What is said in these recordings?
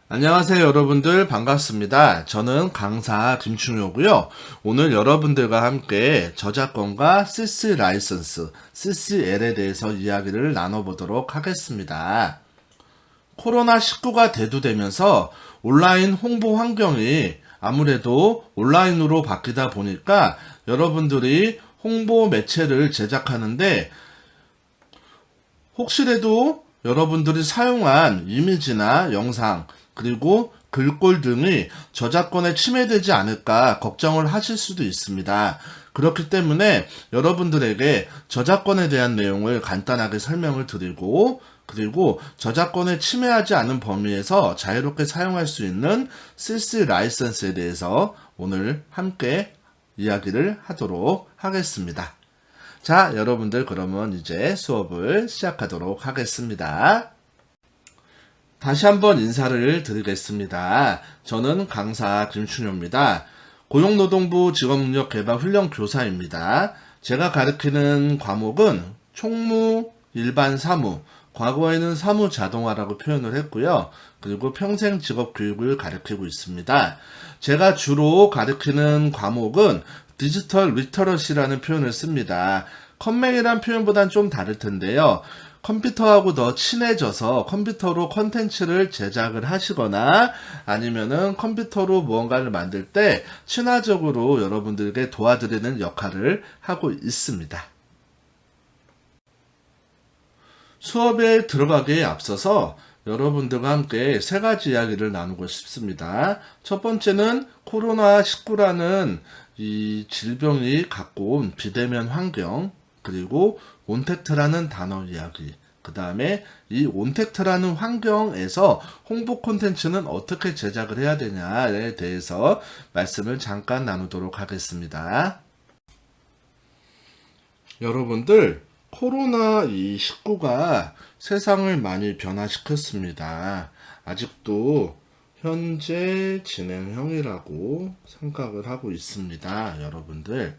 안녕하세요 여러분들, 반갑습니다. 저는 강사 김충효고요. 오늘 여러분들과 함께 저작권과 CC 라이선스, CCL에 대해서 이야기를 나눠보도록 하겠습니다. 코로나19가 대두되면서 온라인 홍보 환경이 아무래도 온라인으로 바뀌다 보니까 여러분들이 홍보 매체를 제작하는데 혹시라도 여러분들이 사용한 이미지나 영상 그리고 글꼴 등이 저작권에 침해되지 않을까 걱정을 하실 수도 있습니다. 그렇기 때문에 여러분들에게 저작권에 대한 내용을 간단하게 설명을 드리고 그리고 저작권에 침해하지 않은 범위에서 자유롭게 사용할 수 있는 CC 라이선스에 대해서 오늘 함께 이야기를 하도록 하겠습니다. 자, 여러분들 그러면 이제 수업을 시작하도록 하겠습니다. 다시 한번 인사를 드리겠습니다. 저는 강사 김충효입니다. 고용노동부 직업능력개발훈련교사입니다. 제가 가르치는 과목은 총무, 일반 사무, 과거에는 사무자동화라고 표현을 했고요. 그리고 평생 직업교육을 가르치고 있습니다. 제가 주로 가르치는 과목은 디지털 리터러시라는 표현을 씁니다. 컴맹이란 표현보다는 좀 다를 텐데요. 컴퓨터하고 더 친해져서 컴퓨터로 콘텐츠를 제작을 하시거나 아니면은 컴퓨터로 무언가를 만들 때 친화적으로 여러분들에게 도와드리는 역할을 하고 있습니다. 수업에 들어가기에 앞서서 여러분들과 함께 세 가지 이야기를 나누고 싶습니다. 첫 번째는 코로나19라는 이 질병이 갖고 온 비대면 환경, 그리고 온택트라는 단어 이야기, 그 다음에 이 온택트라는 환경에서 홍보 콘텐츠는 어떻게 제작을 해야 되냐에 대해서 말씀을 잠깐 나누도록 하겠습니다. 여러분들, 코로나19가 세상을 많이 변화시켰습니다. 아직도 현재 진행형이라고 생각을 하고 있습니다. 여러분들,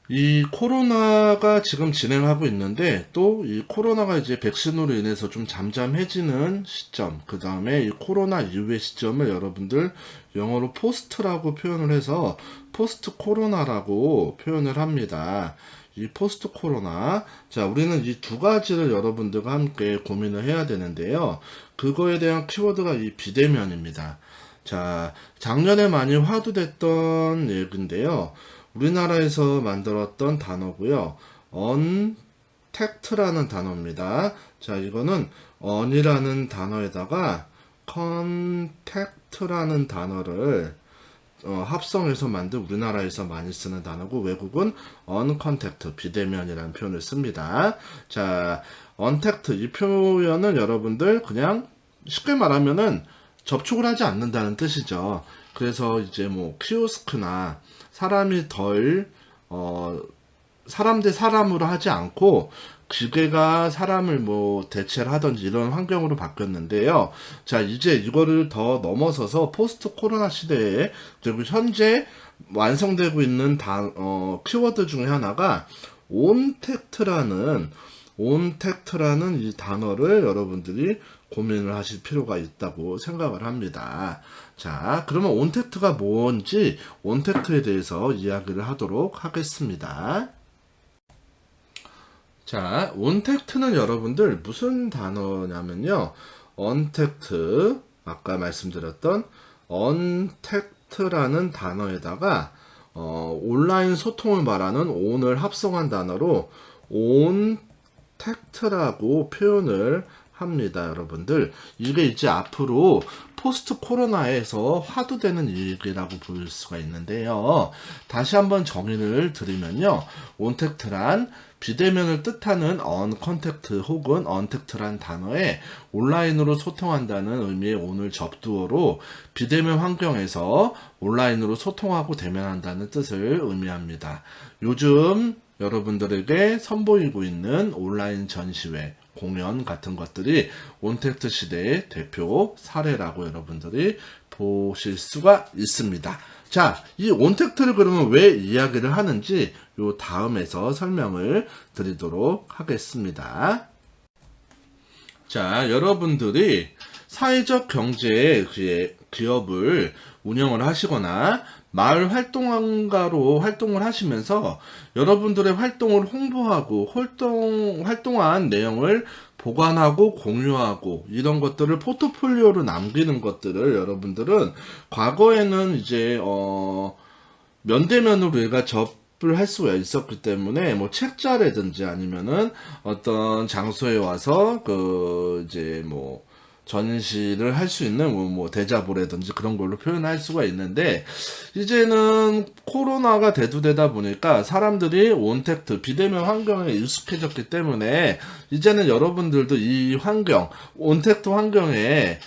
이 코로나가 지금 진행하고 있는데 또 이 코로나가 이제 백신으로 인해서 좀 잠잠해지는 시점, 그 다음에 이 코로나 이후의 시점을 여러분들 영어로 포스트라고 표현을 해서 포스트 코로나라고 표현을 합니다. 이 포스트 코로나, 자, 우리는 이 두 가지를 여러분들과 함께 고민을 해야 되는데요. 그거에 대한 키워드가 이 비대면입니다. 자, 작년에 많이 화두됐던 얘기인데요. 우리나라에서 만들었던 단어고요. 언택트라는 단어입니다. 자, 이거는 on이라는 단어에다가 contact라는 단어를 합성해서 만든 우리나라에서 많이 쓰는 단어고 외국은 uncontact, 비대면이라는 표현을 씁니다. 자, untact 이 표현은 여러분들 그냥 쉽게 말하면은 접촉을 하지 않는다는 뜻이죠. 그래서 이제 뭐 키오스크나 사람이 사람 대 사람으로 하지 않고 기계가 사람을 뭐 대체를 하든지 이런 환경으로 바뀌었는데요. 자, 이제 이거를 더 넘어서서 포스트 코로나 시대에 그리고 현재 완성되고 있는 키워드 중에 하나가 온택트라는 이 단어를 여러분들이 고민을 하실 필요가 있다고 생각을 합니다. 자, 그러면 온택트가 뭔지 온택트에 대해서 이야기를 하도록 하겠습니다. 자, 온택트는 여러분들 무슨 단어냐면요. 언택트, 아까 말씀드렸던 언택트라는 단어에다가 온라인 소통을 말하는 온을 합성한 단어로 온택트라고 표현을 합니다. 여러분들, 이게 이제 앞으로 포스트 코로나에서 화두되는 얘기라고 볼 수가 있는데요. 다시 한번 정의를 드리면요. 온택트란 비대면을 뜻하는 언컨택트 혹은 언택트란 단어에 온라인으로 소통한다는 의미의 온을 접두어로 비대면 환경에서 온라인으로 소통하고 대면한다는 뜻을 의미합니다. 요즘 여러분들에게 선보이고 있는 온라인 전시회, 공연 같은 것들이 온택트 시대의 대표 사례라고 여러분들이 보실 수가 있습니다. 자, 이 온택트를 그러면 왜 이야기를 하는지 요 다음에서 설명을 드리도록 하겠습니다. 자, 여러분들이 사회적 경제 기업을 운영을 하시거나 마을 활동가로 활동을 하시면서 여러분들의 활동을 홍보하고 활동한 내용을 보관하고 공유하고 이런 것들을 포트폴리오로 남기는 것들을 여러분들은 과거에는 이제 면대면으로 우리가 접을 할 수가 있었기 때문에 뭐 책자라든지 아니면은 어떤 장소에 와서 이제 뭐 전시를 할 수 있는 뭐 대자보라든지 그런 걸로 표현할 수가 있는데, 이제는 코로나가 대두되다 보니까 사람들이 온택트 비대면 환경에 익숙해졌기 때문에 이제는 여러분들도 이 환경, 온택트 환경에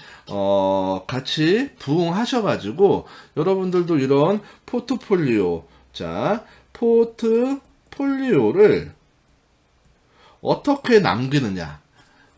같이 부응하셔가지고 여러분들도 이런 포트폴리오, 자, 포트폴리오를 어떻게 남기느냐,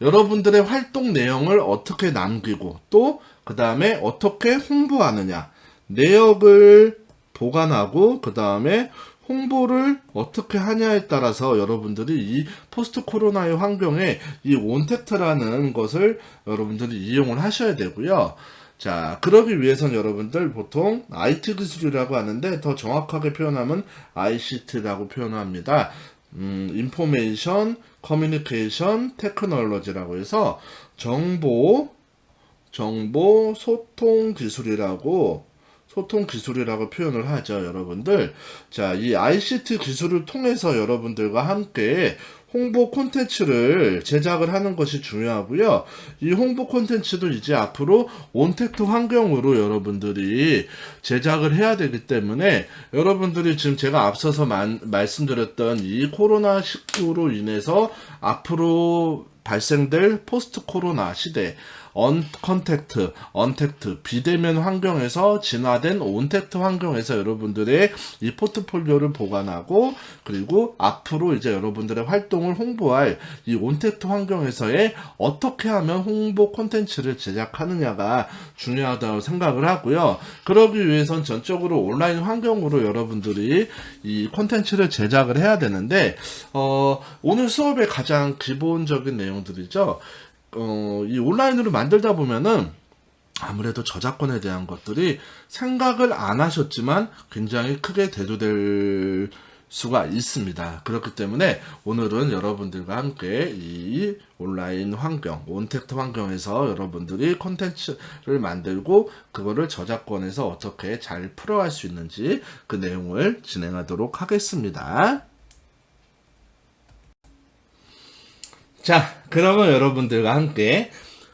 여러분들의 활동 내용을 어떻게 남기고 또 그 다음에 어떻게 홍보하느냐, 내역을 보관하고 그 다음에 홍보를 어떻게 하냐에 따라서 여러분들이 이 포스트 코로나의 환경에 이 온택트라는 것을 여러분들이 이용을 하셔야 되고요. 자, 그러기 위해선 여러분들 보통 IT 기술이라고 하는데 더 정확하게 표현하면 ICT라고 표현합니다. 인포메이션 커뮤니케이션 테크놀로지라고 해서 정보 소통 기술이라고 표현을 하죠, 여러분들. 자, 이 ICT 기술을 통해서 여러분들과 함께 홍보 콘텐츠를 제작을 하는 것이 중요하고요. 이 홍보 콘텐츠도 이제 앞으로 온택트 환경으로 여러분들이 제작을 해야 되기 때문에 여러분들이 지금 제가 앞서서 말씀드렸던 이 코로나19로 인해서 앞으로 발생될 포스트 코로나 시대, 언택트, 비대면 환경에서 진화된 온택트 환경에서 여러분들의 이 포트폴리오를 보관하고, 그리고 앞으로 이제 여러분들의 활동을 홍보할 이 온택트 환경에서의 어떻게 하면 홍보 콘텐츠를 제작하느냐가 중요하다고 생각을 하고요. 그러기 위해선 전적으로 온라인 환경으로 여러분들이 이 콘텐츠를 제작을 해야 되는데, 오늘 수업의 가장 기본적인 내용들이죠. 이 온라인으로 만들다 보면은 아무래도 저작권에 대한 것들이 생각을 안 하셨지만 굉장히 크게 대두될 수가 있습니다. 그렇기 때문에 오늘은 여러분들과 함께 이 온라인 환경, 온택트 환경에서 여러분들이 콘텐츠를 만들고 그거를 저작권에서 어떻게 잘 풀어갈 수 있는지 그 내용을 진행하도록 하겠습니다. 자, 그러면 여러분들과 함께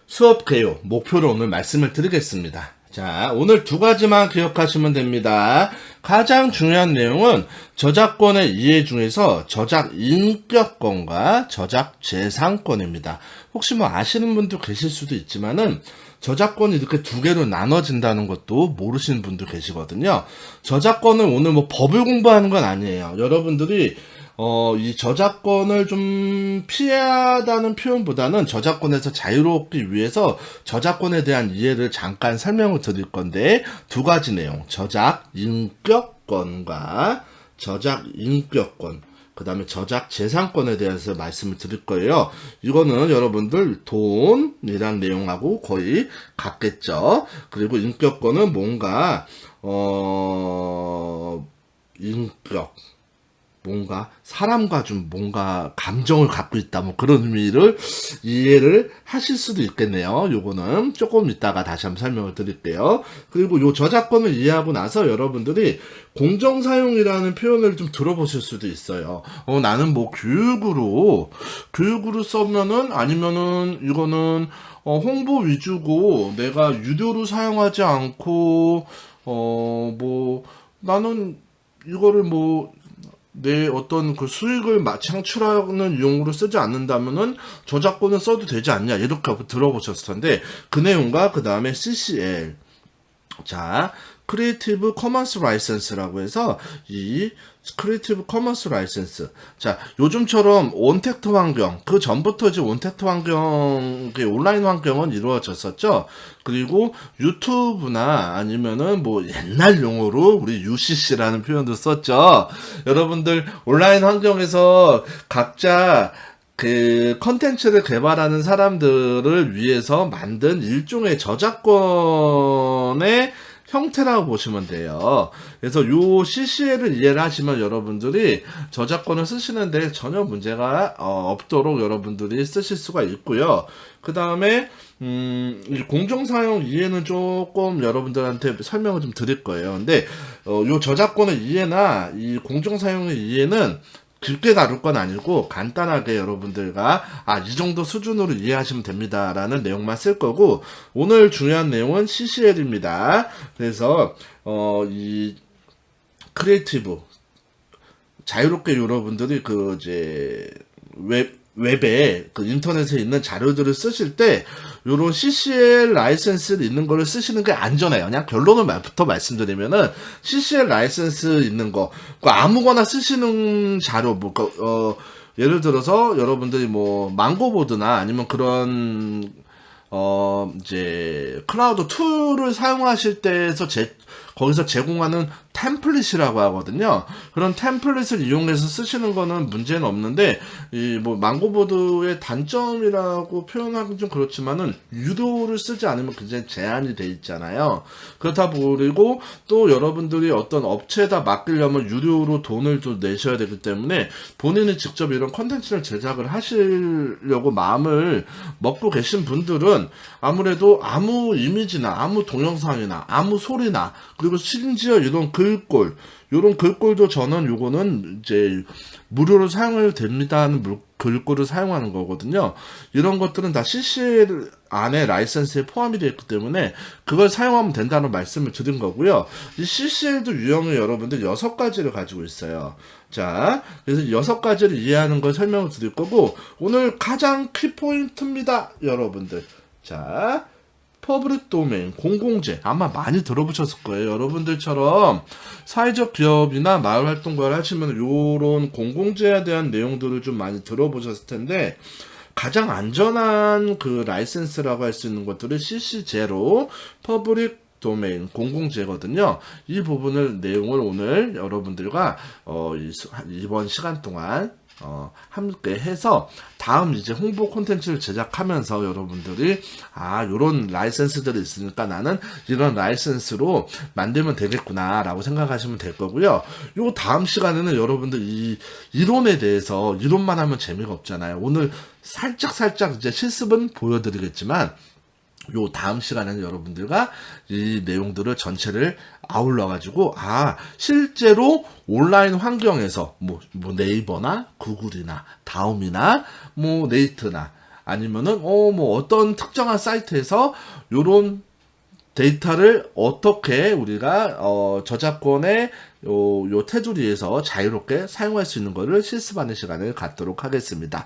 수업 개요, 목표를 오늘 말씀을 드리겠습니다. 자, 오늘 두 가지만 기억하시면 됩니다. 가장 중요한 내용은 저작권의 이해 중에서 저작 인격권과 저작 재산권입니다. 혹시 뭐 아시는 분도 계실 수도 있지만은 저작권이 이렇게 두 개로 나눠진다는 것도 모르시는 분도 계시거든요. 저작권은 오늘 뭐 법을 공부하는 건 아니에요. 여러분들이 이 저작권을 좀 피하다는 표현보다는 저작권에서 자유롭기 위해서 저작권에 대한 이해를 잠깐 설명을 드릴 건데, 두 가지 내용, 저작 인격권과 저작 인격권, 그 다음에 저작 재산권에 대해서 말씀을 드릴 거예요. 이거는 여러분들 돈이란 내용하고 거의 같겠죠. 그리고 인격권은 뭔가 인격, 뭔가 사람과 좀 뭔가 감정을 갖고 있다, 뭐 그런 의미를 이해를 하실 수도 있겠네요. 요거는 조금 이따가 다시 한번 설명을 드릴게요. 그리고 요 저작권을 이해하고 나서 여러분들이 공정사용이라는 표현을 좀 들어보실 수도 있어요. 나는 뭐 교육으로 써면은, 아니면은 이거는 홍보 위주고 내가 유료로 사용하지 않고 뭐 나는 이거를 뭐 내 어떤 그 수익을 창출하는 용으로 쓰지 않는다면은 저작권은 써도 되지 않냐, 이렇게 들어보셨을 텐데, 그 내용과 그 다음에 CCL, 자, 크리에이티브 커먼스 라이선스라고 해서 이 크리에이티브 커먼스 라이센스. 자, 요즘처럼 온택트 환경, 그 전부터 이제 온택트 환경, 온라인 환경은 이루어졌었죠. 그리고 유튜브나 아니면은 뭐 옛날 용어로 우리 UCC라는 표현도 썼죠. 여러분들 온라인 환경에서 각자 그 컨텐츠를 개발하는 사람들을 위해서 만든 일종의 저작권의 형태라고 보시면 돼요. 그래서 요 CCL을 이해를 하시면 여러분들이 저작권을 쓰시는데 전혀 문제가 없도록 여러분들이 쓰실 수가 있고요. 그 다음에 공정사용 이해는 조금 여러분들한테 설명을 좀 드릴 거예요. 근데 요 저작권의 이해나 이 공정사용의 이해는 깊게 다룰 건 아니고 간단하게 여러분들과 이 정도 수준으로 이해하시면 됩니다 라는 내용만 쓸 거고, 오늘 중요한 내용은 CCL입니다. 그래서 이 크리에이티브 자유롭게 여러분들이 그 이제 웹에 그 인터넷에 있는 자료들을 쓰실 때 요런 CCL 라이센스 있는 거를 쓰시는 게 안전해요. 그냥 결론부터 말씀드리면은 CCL 라이센스 있는 거 아무거나 쓰시는 자료 예를 들어서 여러분들이 뭐 망고보드나 아니면 그런 이제 클라우드 툴을 사용하실 때에서 거기서 제공하는 템플릿이라고 하거든요. 그런 템플릿을 이용해서 쓰시는 거는 문제는 없는데, 이 뭐 망고보드의 단점이라고 표현하기 좀 그렇지만은 유료를 쓰지 않으면 굉장히 제한이 돼 있잖아요. 그렇다 보고 또 여러분들이 어떤 업체에다 맡기려면 유료로 돈을 좀 내셔야 되기 때문에 본인이 직접 이런 컨텐츠를 제작을 하시려고 마음을 먹고 계신 분들은 아무래도 아무 이미지나 아무 동영상이나 아무 소리나 그리고 심지어 이런 요런 글꼴도 저는 요거는 이제 무료로 사용해도 됩니다 하는 글꼴을 사용하는 거거든요. 이런 것들은 다 CCL 안에 라이센스에 포함이 되어 있기 때문에 그걸 사용하면 된다는 말씀을 드린 거고요. 이 CCL도 유형이 여러분들 6가지를 가지고 있어요. 자, 그래서 6가지를 이해하는 걸 설명을 드릴 거고, 오늘 가장 키포인트입니다, 여러분들. 자, 퍼블릭 도메인, 공공재. 아마 많이 들어보셨을 거예요. 여러분들처럼 사회적 기업이나 마을활동가를 하시면 요런 공공재에 대한 내용들을 좀 많이 들어보셨을 텐데, 가장 안전한 그 라이센스라고 할 수 있는 것들을 CC0, 퍼블릭 도메인, 공공재거든요. 이 부분을 내용을 오늘 여러분들과 이번 시간 동안 함께 해서 다음 이제 홍보 콘텐츠를 제작하면서 여러분들이 요런 라이센스들이 있으니까 나는 이런 라이센스로 만들면 되겠구나 라고 생각하시면 될 거고요. 요 다음 시간에는 여러분들 이 이론에 대해서, 이론만 하면 재미가 없잖아요. 오늘 살짝 이제 실습은 보여드리겠지만 요 다음 시간에는 여러분들과 이 내용들을 전체를 아울러가지고 실제로 온라인 환경에서 뭐 네이버나 구글이나 다음이나 뭐 네이트나 아니면은 뭐 어떤 특정한 사이트에서 요런 데이터를 어떻게 우리가 저작권의 요 테두리에서 자유롭게 사용할 수 있는 것을 실습하는 시간을 갖도록 하겠습니다.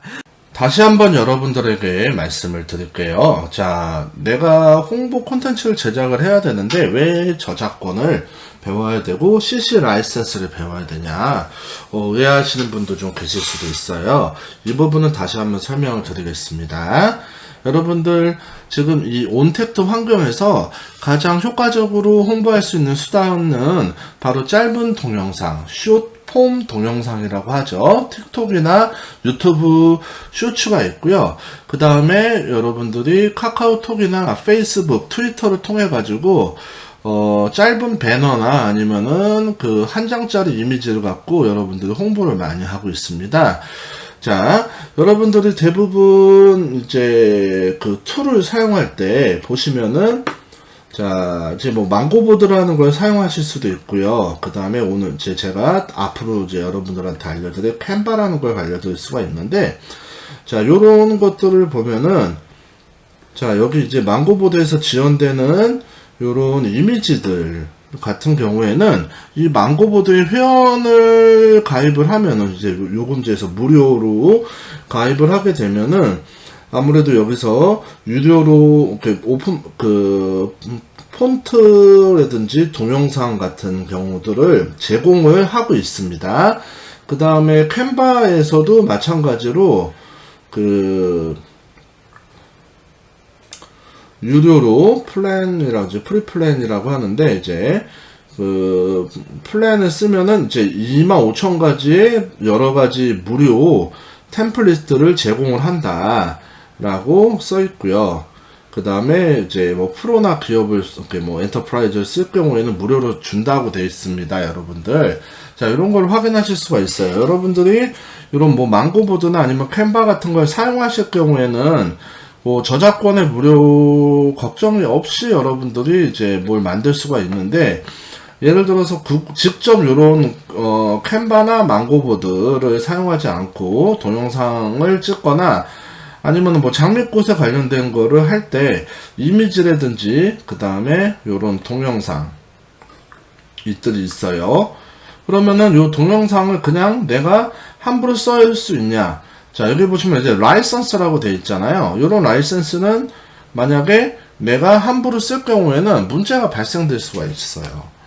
다시 한번 여러분들에게 말씀을 드릴게요. 자, 내가 홍보 콘텐츠를 제작을 해야 되는데 왜 저작권을 배워야 되고 CC 라이센스를 배워야 되냐, 오해하시는 분도 좀 계실 수도 있어요. 이 부분은 다시 한번 설명을 드리겠습니다. 여러분들 지금 이 온택트 환경에서 가장 효과적으로 홍보할 수 있는 수단은 바로 짧은 동영상, 숏폼 동영상이라고 하죠. 틱톡이나 유튜브 쇼츠가 있고요. 그 다음에 여러분들이 카카오톡이나 페이스북, 트위터를 통해 가지고 짧은 배너나 아니면은 그 한 장짜리 이미지를 갖고 여러분들이 홍보를 많이 하고 있습니다. 자, 여러분들이 대부분 이제 그 툴을 사용할 때 보시면은, 자, 이제 뭐 망고보드라는 걸 사용하실 수도 있고요. 그 다음에 오늘 제가 앞으로 이제 여러분들한테 알려드릴 캔바라는 걸 알려드릴 수가 있는데, 자, 요런 것들을 보면은, 자, 여기 이제 망고보드에서 지원되는 요런 이미지들 같은 경우에는 이 망고보드의 회원을 가입을 하면은, 이제 요금제에서 무료로 가입을 하게 되면은 아무래도 여기서 유료로 오픈 폰트라든지 동영상 같은 경우들을 제공을 하고 있습니다. 그 다음에 캔바에서도 마찬가지로 유료로 플랜이라고 프리플랜이라고 하는데, 이제 플랜을 쓰면은 이제 25,000가지의 여러가지 무료 템플릿들을 제공을 한다 라고 써 있고요. 그 다음에 이제 뭐 프로나 기업을 뭐 엔터프라이즈를 쓸 경우에는 무료로 준다고 되어 있습니다, 여러분들. 자, 이런 걸 확인하실 수가 있어요. 여러분들이 이런 뭐 망고보드나 아니면 캔바 같은 걸 사용하실 경우에는 뭐 저작권의 무료 걱정이 없이 여러분들이 이제 뭘 만들 수가 있는데, 예를 들어서 직접 이런 캔바나 망고보드를 사용하지 않고 동영상을 찍거나 아니면 뭐 장미꽃에 관련된 거를 할 때 이미지라든지 그 다음에 요런 동영상 이들이 있어요. 그러면은 요 동영상을 그냥 내가 함부로 쓸 수 있냐? 자, 여기 보시면 이제 라이선스라고 되어 있잖아요. 요런 라이선스는 만약에 내가 함부로 쓸 경우에는 문제가 발생될 수가 있어요.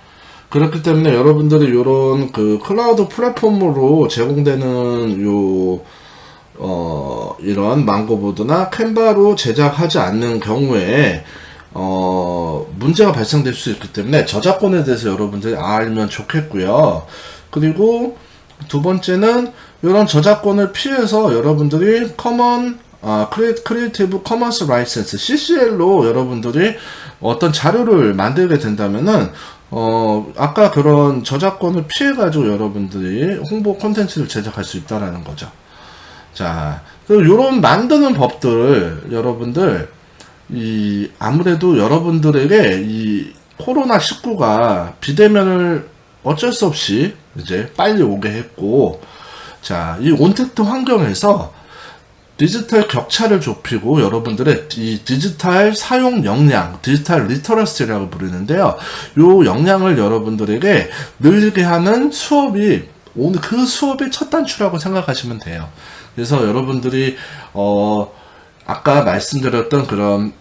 그렇기 때문에 여러분들이 요런 클라우드 플랫폼으로 제공되는 이런 망고보드나 캔바로 제작하지 않는 경우에 문제가 발생될 수 있기 때문에 저작권에 대해서 여러분들이 알면 좋겠고요. 그리고 두 번째는 이런 저작권을 피해서 여러분들이 크리에이티브 커먼스 라이센스 CCL로 여러분들이 어떤 자료를 만들게 된다면은 아까 그런 저작권을 피해 가지고 여러분들이 홍보 콘텐츠를 제작할 수 있다라는 거죠. 자, 그리고 요런 만드는 법들을 여러분들 아무래도 여러분들에게 이 코로나19가 비대면을 어쩔 수 없이 이제 빨리 오게 했고, 자, 이 온택트 환경에서 디지털 격차를 좁히고 여러분들의 이 디지털 사용 역량, 디지털 리터러시라고 부르는데요. 요 역량을 여러분들에게 늘리게 하는 수업이 오늘 그 수업의 첫 단추라고 생각하시면 돼요. 그래서 여러분들이 아까 말씀드렸던 그런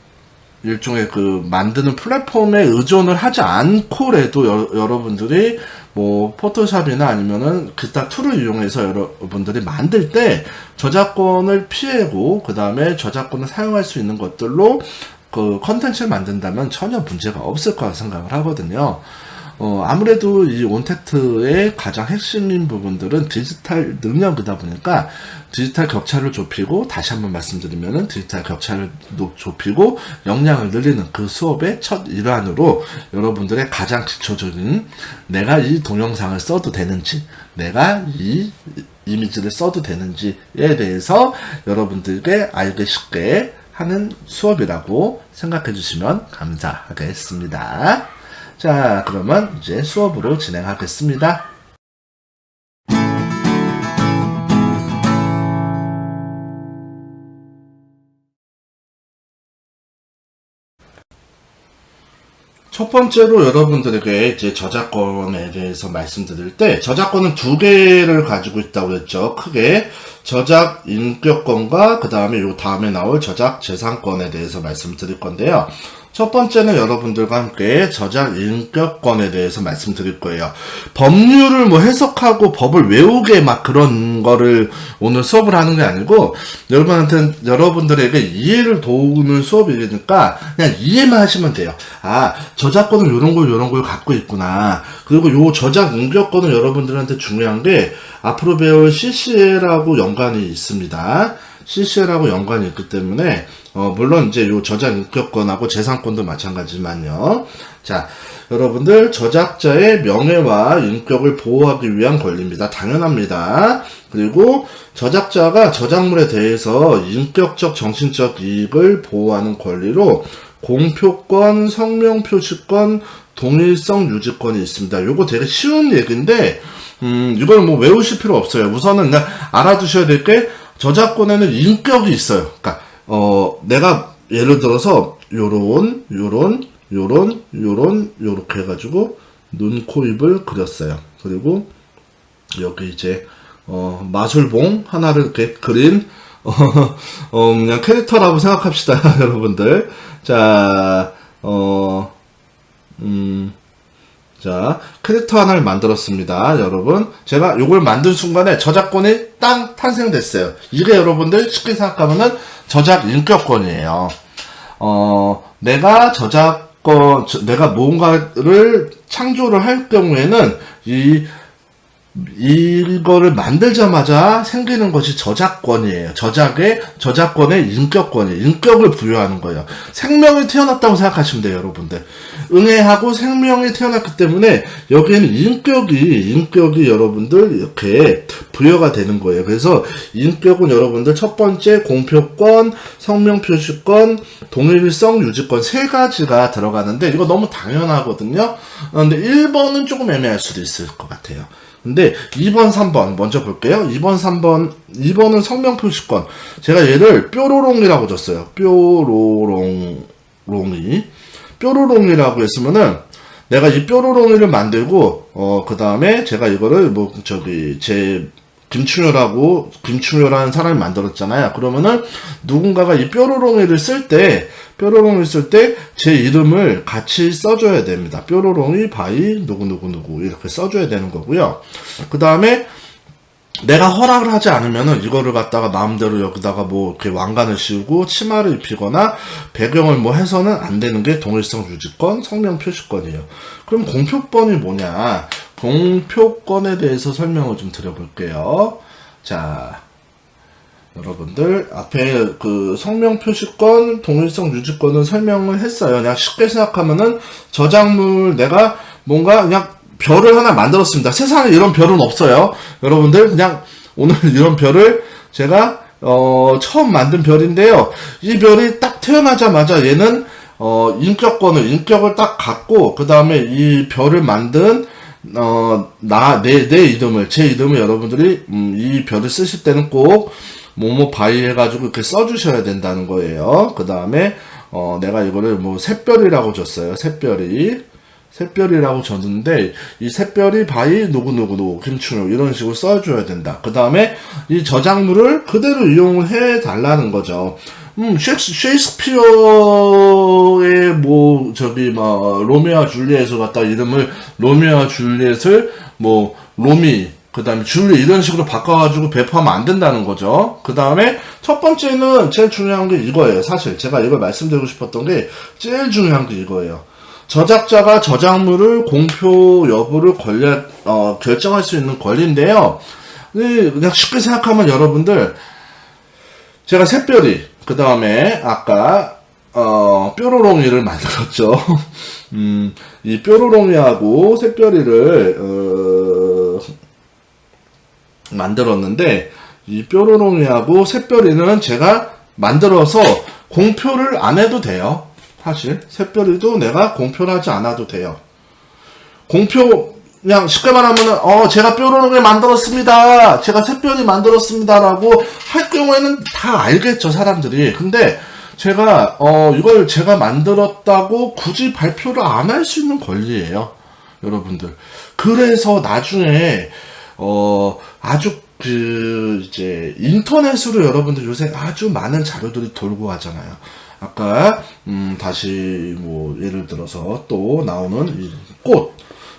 일종의 만드는 플랫폼에 의존을 하지 않고라도 여러분들이 뭐 포토샵이나 아니면은 기타 툴을 이용해서 여러분들이 만들 때 저작권을 피하고 그 다음에 저작권을 사용할 수 있는 것들로 컨텐츠를 만든다면 전혀 문제가 없을 거라고 생각을 하거든요. 아무래도 이 온택트의 가장 핵심인 부분들은 디지털 능력이다 보니까 디지털 격차를 좁히고, 다시 한번 말씀드리면은 디지털 격차를 좁히고 역량을 늘리는 그 수업의 첫 일환으로 여러분들의 가장 기초적인 내가 이 동영상을 써도 되는지, 내가 이 이미지를 써도 되는지에 대해서 여러분들께 알기 쉽게 하는 수업이라고 생각해 주시면 감사하겠습니다. 자, 그러면 이제 수업으로 진행하겠습니다. 첫 번째로 여러분들에게 이제 저작권에 대해서 말씀드릴 때, 저작권은 두 개를 가지고 있다고 했죠. 크게 저작 인격권과 그 다음에 요 다음에 나올 저작 재산권에 대해서 말씀드릴 건데요. 첫 번째는 여러분들과 함께 저작 인격권에 대해서 말씀드릴 거예요. 법률을 뭐 해석하고 법을 외우게 막 그런 거를 오늘 수업을 하는 게 아니고, 여러분들에게 이해를 도우는 수업이니까 그냥 이해만 하시면 돼요. 아, 저작권은 요런 걸 갖고 있구나. 그리고 요 저작 인격권은 여러분들한테 중요한 게 앞으로 배울 CCL하고 연관이 있습니다. CCL하고 연관이 있기 때문에 물론 이제 요 저작 인격권하고 재산권도 마찬가지지만요. 자, 여러분들 저작자의 명예와 인격을 보호하기 위한 권리입니다. 당연합니다. 그리고 저작자가 저작물에 대해서 인격적 정신적 이익을 보호하는 권리로 공표권, 성명표시권, 동일성 유지권이 있습니다. 요거 되게 쉬운 얘기인데 이걸 뭐 외우실 필요 없어요. 우선은 그냥 알아두셔야 될 게, 저작권에는 인격이 있어요. 그러니까 내가 예를 들어서 요렇게 해가지고 눈, 코, 입을 그렸어요. 그리고 여기 이제 마술봉 하나를 이렇게 그린 그냥 캐릭터라고 생각합시다. 여러분들. 자, 자, 캐릭터 하나를 만들었습니다. 여러분, 제가 이걸 만든 순간에 저작권이 땅 탄생됐어요. 이게 여러분들 쉽게 생각하면은 저작 인격권이에요. 내가 뭔가를 창조를 할 경우에는 이거를 만들자마자 생기는 것이 저작권이에요. 저작권의 인격권이에요. 인격을 부여하는 거예요. 생명이 태어났다고 생각하시면 돼요, 여러분들. 응애하고 생명이 태어났기 때문에 여기에는 인격이 여러분들 이렇게 부여가 되는 거예요. 그래서 인격은 여러분들 첫 번째 공표권, 성명표시권, 동일성 유지권 세 가지가 들어가는데 이거 너무 당연하거든요. 근데 1번은 조금 애매할 수도 있을 것 같아요. 근데 2번, 3번 먼저 볼게요. 2번, 3번. 2번은 성명표시권. 제가 얘를 뾰로롱이라고 줬어요. 뾰로롱이라고 했으면은 내가 이 뾰로롱이를 만들고 그 다음에 제가 이거를 제 김충효라는 사람이 만들었잖아요. 그러면은 누군가가 이 뾰로롱이를 쓸 때 제 이름을 같이 써줘야 됩니다. 뾰로롱이 바이 누구 이렇게 써줘야 되는 거고요. 그 다음에 내가 허락을 하지 않으면은 이거를 갖다가 마음대로 여기다가 이렇게 왕관을 씌우고 치마를 입히거나 배경을 해서는 안 되는 게 동일성 유지권, 성명 표시권이에요. 그럼 공표권이 뭐냐? 공표권에 대해서 설명을 좀 드려볼게요. 자, 여러분들 앞에 그 성명 표시권, 동일성 유지권은 설명을 했어요. 그냥 쉽게 생각하면은 저작물 내가 뭔가 그냥 별을 하나 만들었습니다. 세상에 이런 별은 없어요. 여러분들 그냥 오늘 이런 별을 제가 처음 만든 별인데요. 이 별이 딱 태어나자마자 얘는 인격을 딱 갖고 그 다음에 이 별을 만든 제 이름을 여러분들이 이 별을 쓰실 때는 꼭 바이 해가지고 이렇게 써주셔야 된다는 거예요. 그 다음에 내가 이거를 샛별이라고 줬어요. 샛별이라고 줬는데 이 샛별이 바이 누구 김충효 이런 식으로 써줘야 된다. 그 다음에 이 저작물을 그대로 이용을 해 달라는 거죠. 셰익스피어의 로미오와 줄리엣을 갖다 이름을 로미오와 줄리엣을 로미 그 다음에 줄리 이런 식으로 바꿔가지고 배포하면 안 된다는 거죠. 그 다음에 첫 번째는 제일 중요한 게 이거예요. 사실 제가 이걸 말씀드리고 싶었던 게 제일 중요한 게 이거예요. 저작자가 저작물을 공표 여부를 결정할 수 있는 권리인데요. 그냥 쉽게 생각하면 여러분들 제가 샛별이 그 다음에 아까 뾰로롱이를 만들었죠. 이 뾰로롱이하고 샛별이를 만들었는데 이 뾰로롱이하고 샛별이는 제가 만들어서 공표를 안 해도 돼요. 사실 샛별이도 내가 공표를 하지 않아도 돼요. 그냥 쉽게 말하면은 제가 뾰로롱이 만들었습니다. 제가 샛별이 만들었습니다라고 할 경우에는 다 알겠죠, 사람들이. 근데 제가 이걸 제가 만들었다고 굳이 발표를 안 할 수 있는 권리예요, 여러분들. 그래서 나중에 아주 이제 인터넷으로 여러분들 요새 아주 많은 자료들이 돌고 가잖아요. 아까 다시 예를 들어서 또 나오는 이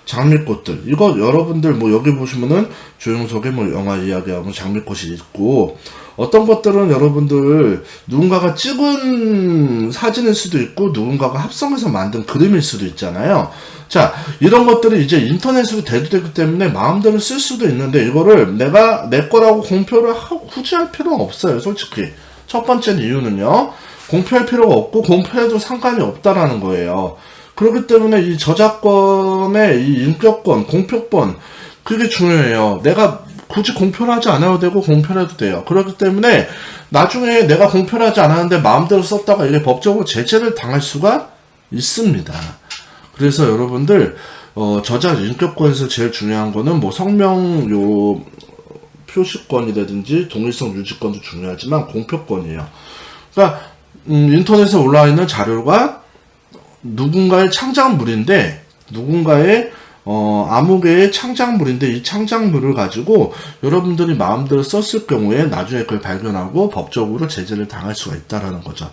장미꽃들 이거 여러분들 여기 보시면은 조용석의 영화 이야기하면 장미꽃이 있고 어떤 것들은 여러분들 누군가가 찍은 사진일 수도 있고 누군가가 합성해서 만든 그림일 수도 있잖아요. 자, 이런 것들이 이제 인터넷으로 대두되기 때문에 마음대로 쓸 수도 있는데 이거를 내가 내 거라고 공표를 굳이 할 필요는 없어요, 솔직히. 첫 번째 이유는요. 공표할 필요가 없고 공표해도 상관이 없다라는 거예요. 그렇기 때문에 이 저작권의 이 인격권, 공표권 그게 중요해요. 내가 굳이 공표를 하지 않아도 되고 공표를 해도 돼요. 그렇기 때문에 나중에 내가 공표를 하지 않았는데 마음대로 썼다가 이게 법적으로 제재를 당할 수가 있습니다. 그래서 여러분들 저작 인격권에서 제일 중요한 거는 성명 표시권이라든지 동일성 유지권도 중요하지만 공표권이에요. 그러니까 인터넷에 올라와 있는 자료가 누군가의 창작물인데 누군가의 암흑의 창작물인데 이 창작물을 가지고 여러분들이 마음대로 썼을 경우에 나중에 그걸 발견하고 법적으로 제재를 당할 수가 있다라는 거죠.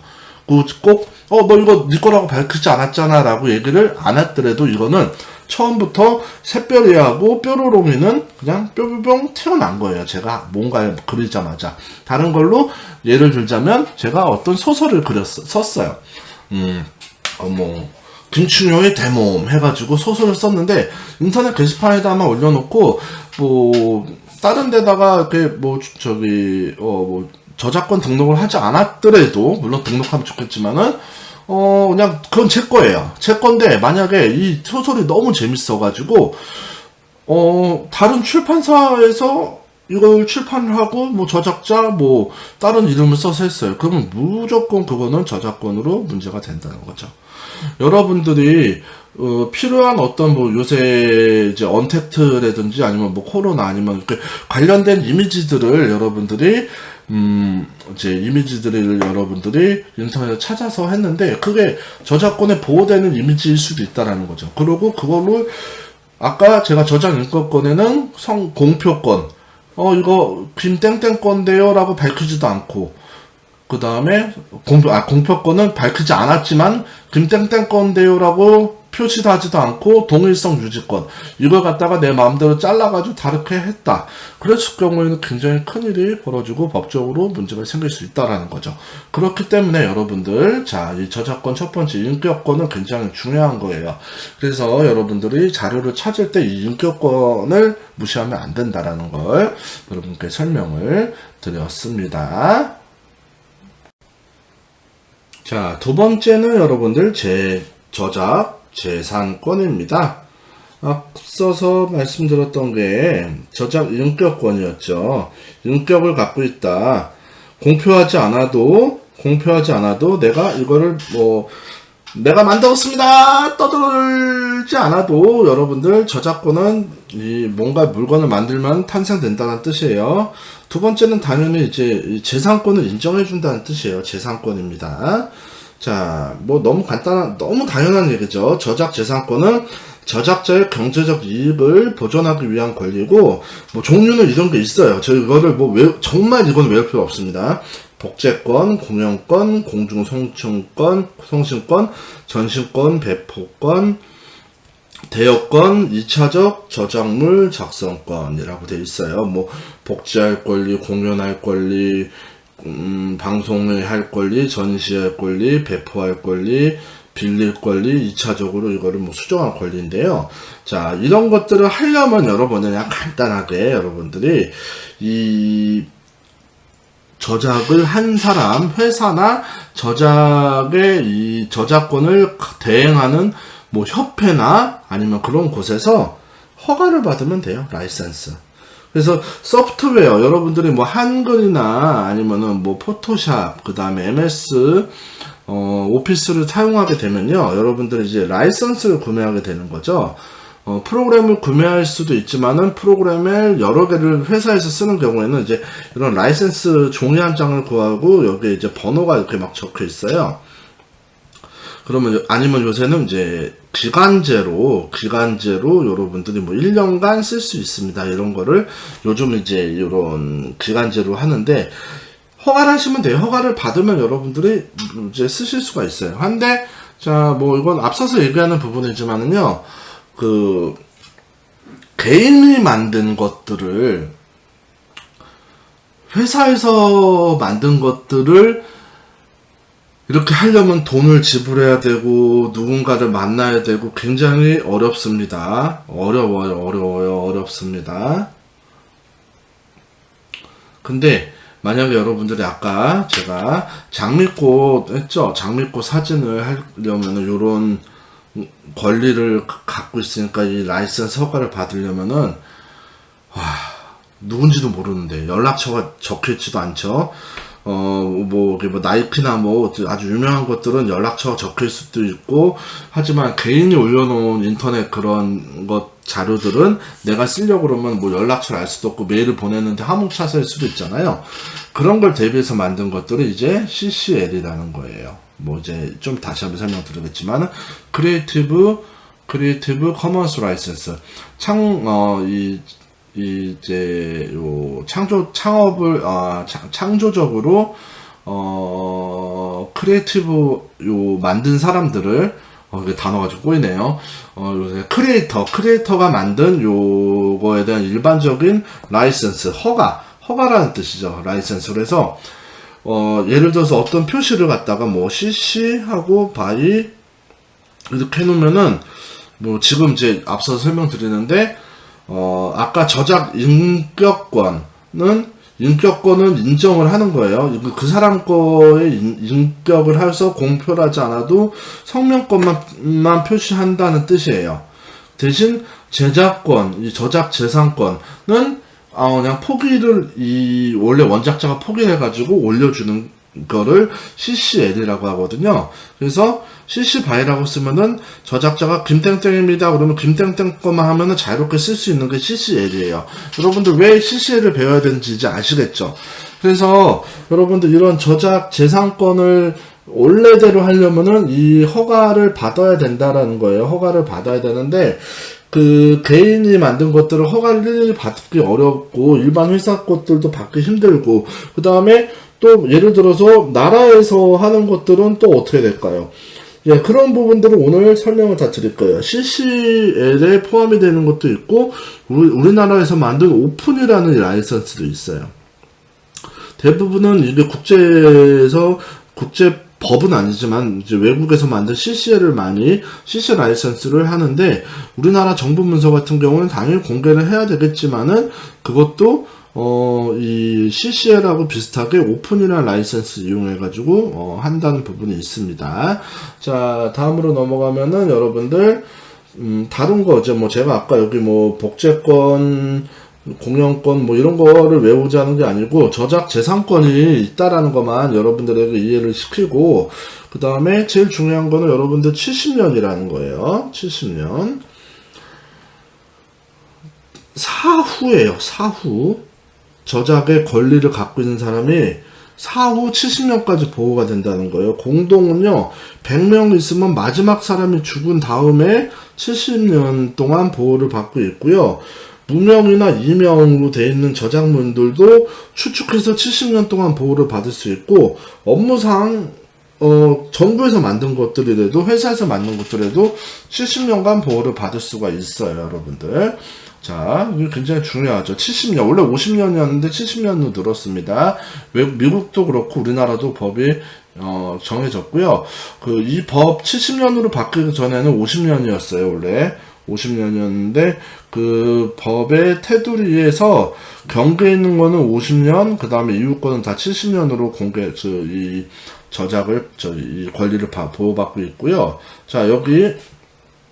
꼭 너 이거 네 거라고 밝히지 않았잖아 라고 얘기를 안 했더라도 이거는 처음부터 새별이하고 뾰로롱이는 그냥 뿅뿅뿅 튀어난 거예요. 제가 뭔가를 그리자마자. 다른 걸로 예를 들자면 제가 어떤 소설을 썼어요. 김충효의 대모험 해가지고 소설을 썼는데 인터넷 게시판에다만 올려놓고 다른 데다가 저작권 등록을 하지 않았더라도 물론 등록하면 좋겠지만은 그냥 그건 제 거예요. 제 건데 만약에 이 소설이 너무 재밌어가지고 다른 출판사에서 이걸 출판을 하고 저작자 다른 이름을 써서 했어요. 그러면 무조건 그거는 저작권으로 문제가 된다는 거죠. 여러분들이 필요한 어떤 요새 이제 언택트라든지 아니면 코로나 아니면 이렇게 관련된 이미지들을 여러분들이 여러분들이 인터넷에 찾아서 했는데 그게 저작권에 보호되는 이미지일 수도 있다라는 거죠. 그리고 그걸로 아까 제가 저작 인권권에는 공표권 이거 김땡땡 건데요 라고 밝히지도 않고 그 다음에 공표권은 밝히지 않았지만 김땡땡 건데요 라고 표시도 하지도 않고 동일성 유지권 이걸 갖다가 내 마음대로 잘라가지고 다르게 했다. 그랬을 경우에는 굉장히 큰일이 벌어지고 법적으로 문제가 생길 수 있다라는 거죠. 그렇기 때문에 여러분들 이 저작권 첫 번째 인격권은 굉장히 중요한 거예요. 그래서 여러분들이 자료를 찾을 때 이 인격권을 무시하면 안 된다라는 걸 여러분께 설명을 드렸습니다. 자, 두 번째는 여러분들 저작 재산권입니다. 앞서서 말씀드렸던 게 저작 인격권이었죠. 인격을 갖고 있다. 공표하지 않아도 내가 이거를 내가 만들었습니다 떠들지 않아도 여러분들 저작권은 뭔가 물건을 만들면 탄생된다는 뜻이에요. 두 번째는 당연히 이제 재산권을 인정해 준다는 뜻이에요. 재산권입니다. 자, 너무 당연한 얘기죠. 저작 재산권은 저작자의 경제적 이익을 보존하기 위한 권리고, 종류는 이런 게 있어요. 이거를 정말 이건 외울 필요 없습니다. 복제권, 공연권, 공중송신권, 전신권, 배포권, 대여권, 2차적 저작물 작성권이라고 되어 있어요. 복제할 권리, 공연할 권리, 방송을 할 권리, 전시할 권리, 배포할 권리, 빌릴 권리, 2차적으로 이거를 수정할 권리인데요. 자, 이런 것들을 하려면 여러분은 그냥 간단하게 여러분들이 이 저작을 한 사람, 회사나 저작의 이 저작권을 대행하는 협회나 아니면 그런 곳에서 허가를 받으면 돼요. 라이센스. 그래서 소프트웨어 여러분들이 한글이나 아니면은 포토샵 그 다음에 MS 오피스를 사용하게 되면요 여러분들이 이제 라이선스를 구매하게 되는 거죠. 프로그램을 구매할 수도 있지만은 프로그램을 여러 개를 회사에서 쓰는 경우에는 이제 이런 라이센스 종이 한 장을 구하고 여기에 이제 번호가 이렇게 막 적혀 있어요. 그러면 아니면 요새는 이제 기간제로 여러분들이 1년간 쓸 수 있습니다. 이런 거를 요즘 이제 이런 기간제로 하는데 허가를 하시면 돼요. 허가를 받으면 여러분들이 이제 쓰실 수가 있어요. 한데 이건 앞서서 얘기하는 부분이지만은요. 개인이 만든 것들을 회사에서 만든 것들을 이렇게 하려면 돈을 지불해야 되고 누군가를 만나야 되고 굉장히 어렵습니다. 어렵습니다. 근데 만약에 여러분들이 아까 제가 장미꽃 했죠? 장미꽃 사진을 하려면은 요런 권리를 갖고 있으니까 이 라이센스 허가를 받으려면은 누군지도 모르는데 연락처가 적혀있지도 않죠. 나이키나 아주 유명한 것들은 연락처가 적힐 수도 있고, 하지만 개인이 올려놓은 인터넷 그런 자료들은 내가 쓰려고 그러면 연락처를 알 수도 없고 메일을 보냈는데 함흥차사일 수도 있잖아요. 그런 걸 대비해서 만든 것들이 이제 CCL이라는 거예요. 이제 좀 다시 한번 설명드리겠지만, 크리에이티브 커먼스 라이센스. 창조적으로 크리에이티브 만든 사람들을 이게 단어가 좀 꼬이네요. 요새 크리에이터가 만든 요거에 대한 일반적인 라이센스, 허가라는 뜻이죠. 라이센스. 그래서 예를 들어서 어떤 표시를 갖다가 뭐 CC하고 by 이렇게 해놓으면은 뭐 지금 이제 앞서 설명드리는데 아까 저작 인격권은 인정을 하는 거예요. 그 사람 거의 인격을 해서 공표를 하지 않아도 성명권만 표시한다는 뜻이에요. 대신 제작권, 이 저작 재산권은 그냥 원래 원작자가 포기해가지고 올려주는 거를 CCL이라고 하거든요. 그래서 CC by라고 쓰면은 저작자가 김땡땡입니다. 그러면 김땡땡 거만 하면은 자유롭게 쓸 수 있는 게 CCL이에요. 여러분들 왜 CCL을 배워야 되는지 이제 아시겠죠? 그래서 여러분들 이런 저작 재산권을 원래대로 하려면은 이 허가를 받아야 된다라는 거예요. 허가를 받아야 되는데 그 개인이 만든 것들을 허가를 일일이 받기 어렵고 일반 회사 것들도 받기 힘들고 그 다음에 또 예를 들어서 나라에서 하는 것들은 또 어떻게 될까요? 예, 그런 부분들을 오늘 설명을 다 드릴 거예요. CCL에 포함이 되는 것도 있고 우리나라에서 만든 오픈이라는 라이선스도 있어요. 대부분은 이게 국제법은 아니지만 이제 외국에서 만든 CCL을 많이 CC 라이선스를 하는데 우리나라 정부 문서 같은 경우는 당연히 공개를 해야 되겠지만은 그것도 이 CCL하고 비슷하게 오픈이라는 라이선스 이용해가지고, 한다는 부분이 있습니다. 자, 다음으로 넘어가면은 여러분들, 다른 거죠. 뭐, 제가 아까 여기 뭐, 복제권, 공연권, 뭐, 이런 거를 외우자는 게 아니고, 저작 재산권이 있다라는 것만 여러분들에게 이해를 시키고, 그 다음에 제일 중요한 거는 여러분들 70년이라는 거예요. 70년. 사후예요, 사후. 저작의 권리를 갖고 있는 사람이 사후 70년까지 보호가 된다는 거예요. 공동은요, 100명 있으면 마지막 사람이 죽은 다음에 70년 동안 보호를 받고 있고요. 무명이나 이명으로 되어 있는 저작물들도 추측해서 70년 동안 보호를 받을 수 있고, 업무상 정부에서 만든 것들이라도, 회사에서 만든 것들에도 70년간 보호를 받을 수가 있어요, 여러분들. 자, 이게 굉장히 중요하죠. 70년, 원래 50년이었는데 70년으로 늘었습니다. 미국도 그렇고 우리나라도 법이 정해졌고요. 이 법 70년으로 바뀌기 전에는 50년이었어요, 원래. 50년이었는데 그 법의 테두리에서 경계에 있는 거는 50년, 그 다음에 이후 거는 다 70년으로 이 저작을, 이 권리를 보호받고 있고요. 자, 여기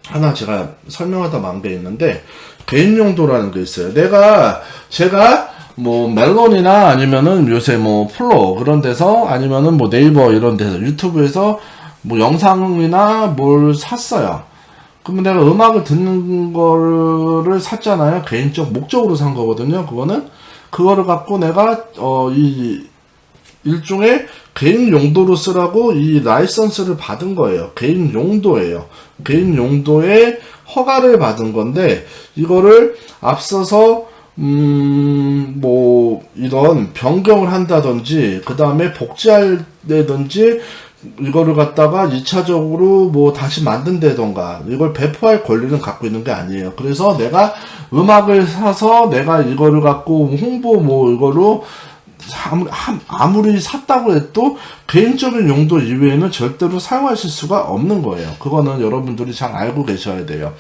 하나 제가 설명하다 만 게 있는데, 개인 용도라는 게 있어요. 제가 뭐 멜론이나 아니면은 요새 뭐 플로 그런 데서 아니면은 뭐 네이버 이런 데서 유튜브에서 뭐 영상이나 뭘 샀어요. 그러면 내가 음악을 듣는 거를 샀잖아요. 개인적 목적으로 산 거거든요. 그거를 갖고 내가 이 일종의 개인 용도로 쓰라고 이 라이선스를 받은 거예요. 개인 용도예요. 개인 용도에 허가를 받은 건데, 이거를 앞서서 뭐 이런 변경을 한다든지 그 다음에 복제할다든지 이거를 갖다가 2차적으로 뭐 다시 만든다던가 이걸 배포할 권리는 갖고 있는 게 아니에요. 그래서 내가 음악을 사서 내가 이거를 갖고 홍보 뭐 이거로 아무리 샀다고 해도 개인적인 용도 이외에는 절대로 사용하실 수가 없는 거예요. 그거는 여러분들이 잘 알고 계셔야 돼요.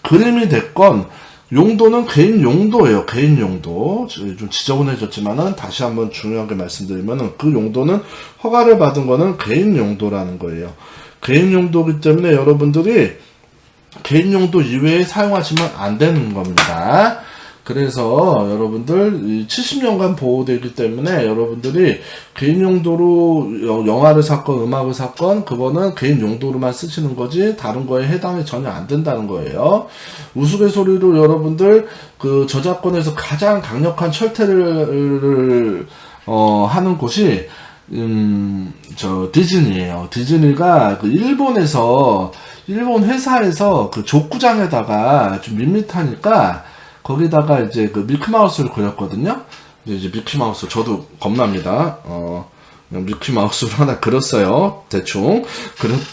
그림이 됐건 용도는 개인 용도예요. 개인 용도. 좀 지저분해졌지만은 다시 한번 중요하게 말씀드리면은 그 용도는 허가를 받은 거는 개인 용도라는 거예요. 개인 용도이기 때문에 여러분들이 개인 용도 이외에 사용하시면 안 되는 겁니다. 그래서 여러분들 70년간 보호되기 때문에 여러분들이 개인 용도로 영화를 샀건 음악을 샀건 그거는 개인 용도로만 쓰시는 거지 다른 거에 해당이 전혀 안 된다는 거예요. 우스갯소리로 여러분들 그 저작권에서 가장 강력한 철퇴를 하는 곳이 디즈니예요. 디즈니가 그 일본 회사에서 그 족구장에다가 좀 밋밋하니까 거기다가 이제 그 미키마우스를 그렸거든요. 이제 미키마우스 저도 겁납니다. 미키마우스로 하나 그렸어요. 대충.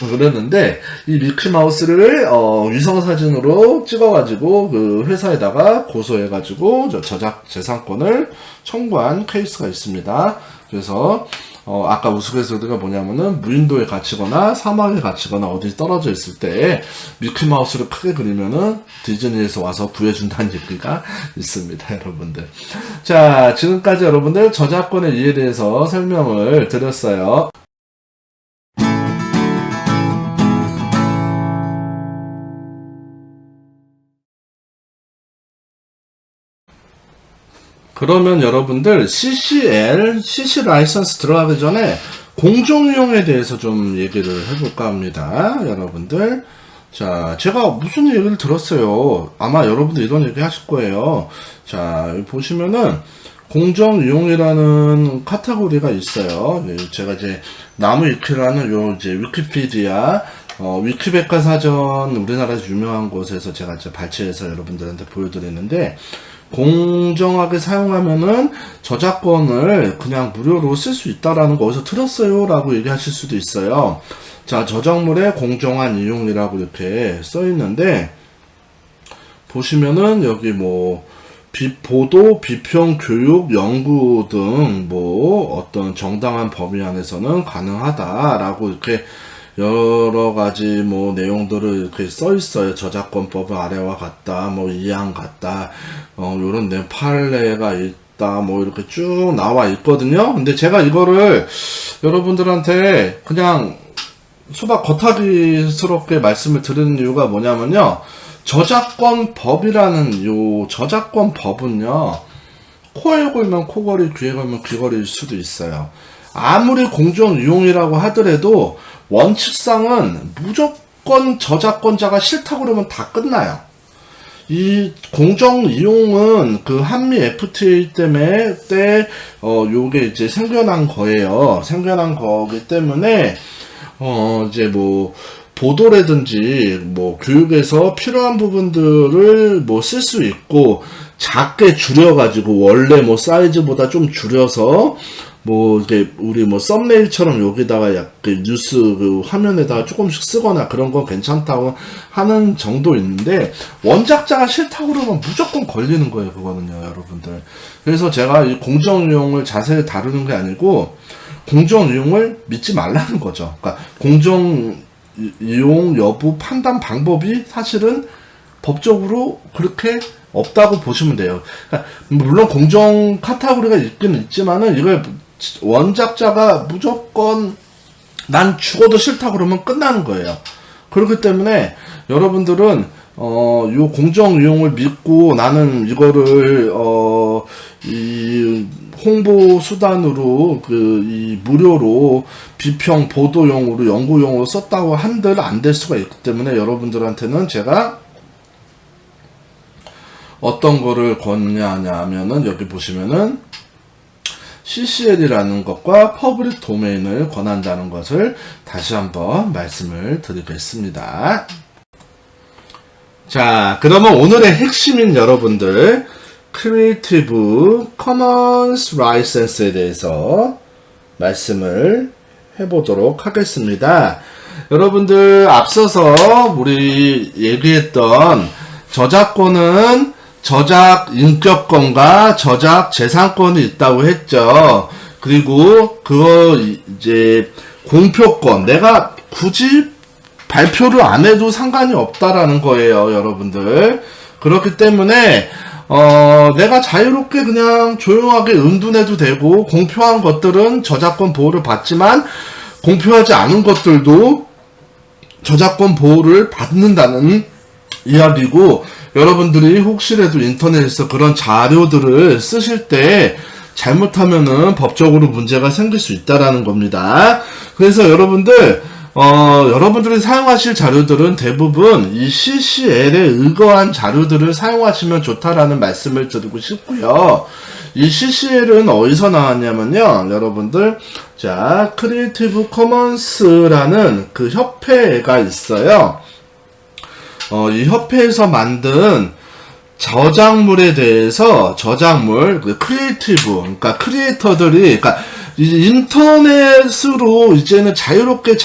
그렸는데, 이 미키마우스를, 위성사진으로 찍어가지고, 그 회사에다가 고소해가지고, 저작재산권을 청구한 케이스가 있습니다. 그래서, 아까 우스갯소리가 뭐냐면은, 무인도에 갇히거나, 사막에 갇히거나, 어디 떨어져 있을 때, 미키마우스를 크게 그리면은, 디즈니에서 와서 구해준다는 얘기가 있습니다, 여러분들. 자, 지금까지 여러분들 저작권의 이해에 대해서 설명을 드렸어요. 그러면 여러분들 CC 라이선스 들어가기 전에 공정이용에 대해서 좀 얘기를 해볼까 합니다. 여러분들. 자, 제가 무슨 얘기를 들었어요. 아마 여러분들 이런 얘기 하실 거예요. 자, 여기 보시면은 공정이용이라는 카테고리가 있어요. 제가 이제 나무위키라는 요 이제 위키피디아 위키백과사전 우리나라에서 유명한 곳에서 제가 이제 발췌해서 여러분들한테 보여드리는데, 공정하게 사용하면은 저작권을 그냥 무료로 쓸 수 있다라는 거 어디서 들었어요? 라고 얘기하실 수도 있어요. 자, 저작물의 공정한 이용이라고 이렇게 써 있는데, 보시면은 여기 뭐, 보도, 비평, 교육, 연구 등 뭐 어떤 정당한 범위 안에서는 가능하다라고 이렇게 여러 가지 뭐 내용들을 이렇게 써 있어요. 저작권법 아래와 같다, 뭐 이항 같다, 요런 내 판례가 있다, 뭐 이렇게 쭉 나와 있거든요. 근데 제가 이거를 여러분들한테 그냥 수박 겉하기스럽게 말씀을 드리는 이유가 뭐냐면요. 저작권법이라는 요 저작권법은요. 코에 걸면 코걸이, 귀에 걸면 귀걸이일 수도 있어요. 아무리 공정이용이라고 하더라도 원칙상은 무조건 저작권자가 싫다고 그러면 다 끝나요. 이 공정이용은 그 한미 FTA 때문에 요게 이제 생겨난 거예요. 생겨난 거기 때문에 이제 뭐 보도라든지 뭐 교육에서 필요한 부분들을 뭐 쓸 수 있고, 작게 줄여가지고 원래 뭐 사이즈보다 좀 줄여서 뭐 이게 우리 뭐 썸네일처럼 여기다가 약간 뉴스 그 화면에다가 조금씩 쓰거나 그런 건 괜찮다고 하는 정도 있는데, 원작자가 싫다고 그러면 무조건 걸리는 거예요, 그거는요, 여러분들. 그래서 제가 이 공정이용을 자세히 다루는 게 아니고 공정이용을 믿지 말라는 거죠. 그러니까 공정이용 여부 판단 방법이 사실은 법적으로 그렇게 없다고 보시면 돼요. 그러니까 물론 공정 카테고리가 있긴 있지만은 이걸 원작자가 무조건 난 죽어도 싫다 그러면 끝나는 거예요. 그렇기 때문에 여러분들은 요 공정이용을 믿고 나는 이거를 이 홍보 수단으로 이 무료로 비평 보도용으로 연구용으로 썼다고 한들 안 될 수가 있기 때문에 여러분들한테는 제가 어떤 거를 권하냐면은 여기 보시면은 CCL이라는 것과 퍼블릭 도메인을 권한다는 것을 다시 한번 말씀을 드리겠습니다. 자, 그러면 오늘의 핵심인 여러분들 크리에이티브 커먼스 라이센스에 대해서 말씀을 해보도록 하겠습니다. 여러분들 앞서서 우리 얘기했던 저작권은 저작 인격권과 저작 재산권이 있다고 했죠. 그리고 그거 이제 공표권, 내가 굳이 발표를 안 해도 상관이 없다라는 거예요, 여러분들. 그렇기 때문에 내가 자유롭게 그냥 조용하게 은둔해도 되고, 공표한 것들은 저작권 보호를 받지만 공표하지 않은 것들도 저작권 보호를 받는다는 이야기고, 여러분들이 혹시라도 인터넷에서 그런 자료들을 쓰실 때 잘못하면은 법적으로 문제가 생길 수 있다라는 겁니다. 그래서 여러분들이 사용하실 자료들은 대부분 이 CCL에 의거한 자료들을 사용하시면 좋다라는 말씀을 드리고 싶고요. 이 CCL은 어디서 나왔냐면요, 여러분들. 자, 크리에이티브 커먼스라는 그 협회가 있어요. 이 협회에서 만든 저작물에 대해서, 크리에이티브, 그러니까 크리에이터들이, 그러니까 이제 인터넷으로 이제는 자유롭게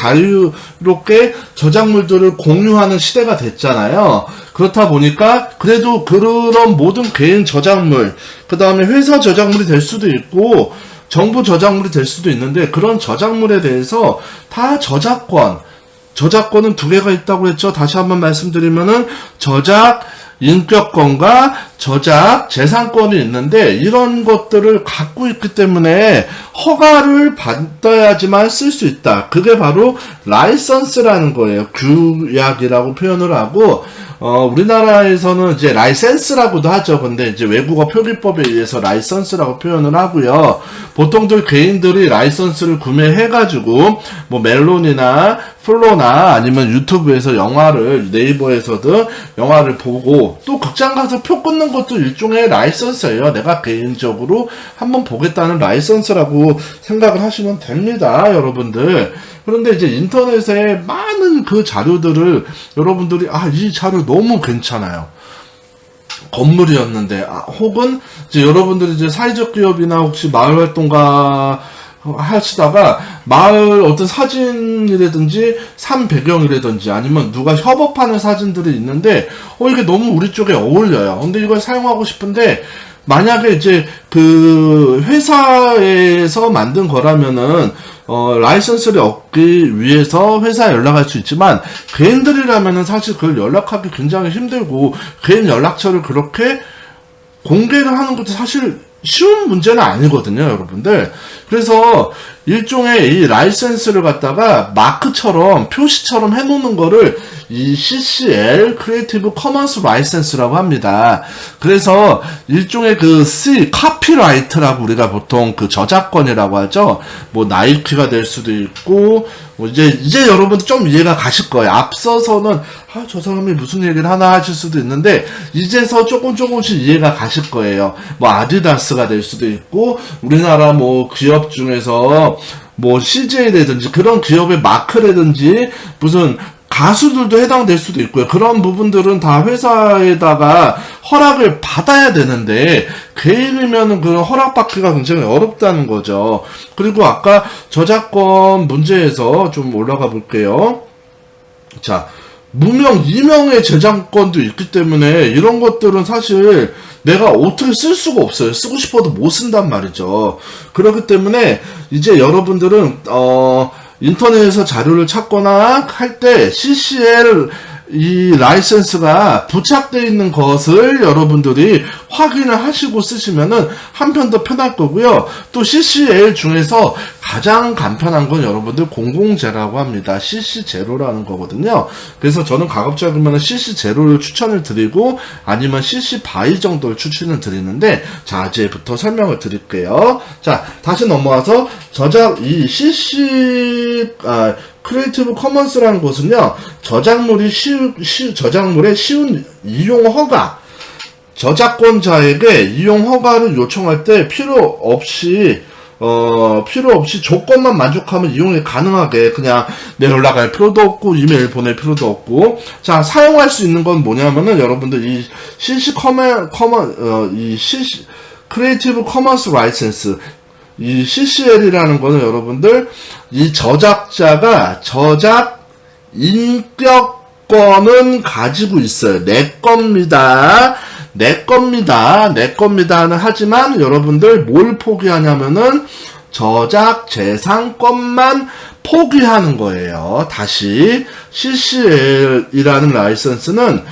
저작물들을 공유하는 시대가 됐잖아요. 그렇다 보니까 그래도 그런 모든 개인 저작물, 그 다음에 회사 저작물이 될 수도 있고 정부 저작물이 될 수도 있는데, 그런 저작물에 대해서 다 저작권은 두 개가 있다고 했죠. 다시 한번 말씀드리면은 저작 인격권과 저작 재산권이 있는데, 이런 것들을 갖고 있기 때문에 허가를 받아야지만 쓸 수 있다. 그게 바로 라이선스라는 거예요. 규약이라고 표현을 하고, 우리나라에서는 이제 라이센스라고도 하죠. 근데 이제 외국어 표기법에 의해서 라이선스라고 표현을 하고요. 보통들 개인들이 라이선스를 구매해가지고 뭐 멜론이나 플로나 아니면 유튜브에서 영화를, 네이버에서든 영화를 보고 또 극장 가서 표 끊는 것도 일종의 라이선스예요. 내가 개인적으로 한번 보겠다는 라이선스라고 생각을 하시면 됩니다, 여러분들. 그런데 이제 인터넷에 많은 그 자료들을 여러분들이 이 자료 너무 괜찮아요. 건물이었는데, 혹은 이제 여러분들이 이제 사회적 기업이나 혹시 마을활동가 하시다가 마을 어떤 사진이라든지 산 배경이라든지 아니면 누가 협업하는 사진들이 있는데 이게 너무 우리 쪽에 어울려요. 근데 이걸 사용하고 싶은데, 만약에 이제 그 회사에서 만든 거라면은 라이선스를 얻기 위해서 회사에 연락할 수 있지만, 개인들이라면은 사실 그걸 연락하기 굉장히 힘들고, 개인 연락처를 그렇게 공개를 하는 것도 사실 쉬운 문제는 아니거든요, 여러분들. 그래서 일종의 이 라이센스를 갖다가 마크처럼, 표시처럼 해놓는 거를 이 CCL, 크리에이티브 커먼스 라이센스라고 합니다. 그래서 일종의 그 카피라이트라고 우리가 보통 그 저작권이라고 하죠. 뭐 나이키가 될 수도 있고, 뭐 이제 여러분들 좀 이해가 가실 거예요. 앞서서는 저 사람이 무슨 얘기를 하나 하실 수도 있는데, 이제서 조금씩 이해가 가실 거예요. 뭐 아디다스가 될 수도 있고, 우리나라 뭐 기업 중에서 뭐 CJ라든지 그런 기업의 마크라든지 무슨 가수들도 해당될 수도 있고요. 그런 부분들은 다 회사에다가 허락을 받아야 되는데, 개인이면은 그런 허락받기가 굉장히 어렵다는 거죠. 그리고 아까 저작권 문제에서 좀 올라가 볼게요. 자, 무명, 이명의 저작권도 있기 때문에 이런 것들은 사실 내가 어떻게 쓸 수가 없어요. 쓰고 싶어도 못 쓴단 말이죠. 그렇기 때문에 이제 여러분들은 인터넷에서 자료를 찾거나 할 때 CCL 이 라이센스가 부착되어 있는 것을 여러분들이 확인을 하시고 쓰시면은 한편 더 편할 거고요. 또 CCL 중에서 가장 간편한 건 여러분들 공공재라고 합니다. CC0라는 거거든요. 그래서 저는 가급적이면 CC0를 추천을 드리고, 아니면 CC BY 정도를 추천을 드리는데, 자, 이제부터 설명을 드릴게요. 자, 다시 넘어와서 이 크리에이티브 커먼스라는 것은요, 저작물의 쉬운 이용 허가, 저작권자에게 이용 허가를 요청할 때 필요 없이 조건만 만족하면 이용이 가능하게, 그냥 내 연락할 필요도 없고 이메일 보낼 필요도 없고. 자, 사용할 수 있는 건 뭐냐면은 여러분들 이 크리에이티브 커먼스 라이센스, 이 CCL이라는 거는 여러분들 이 저작자가 저작 인격권은 가지고 있어요. 내 겁니다는 하지만 여러분들 뭘 포기하냐면은 저작 재산권만 포기하는 거예요. 다시 CCL이라는 라이선스는,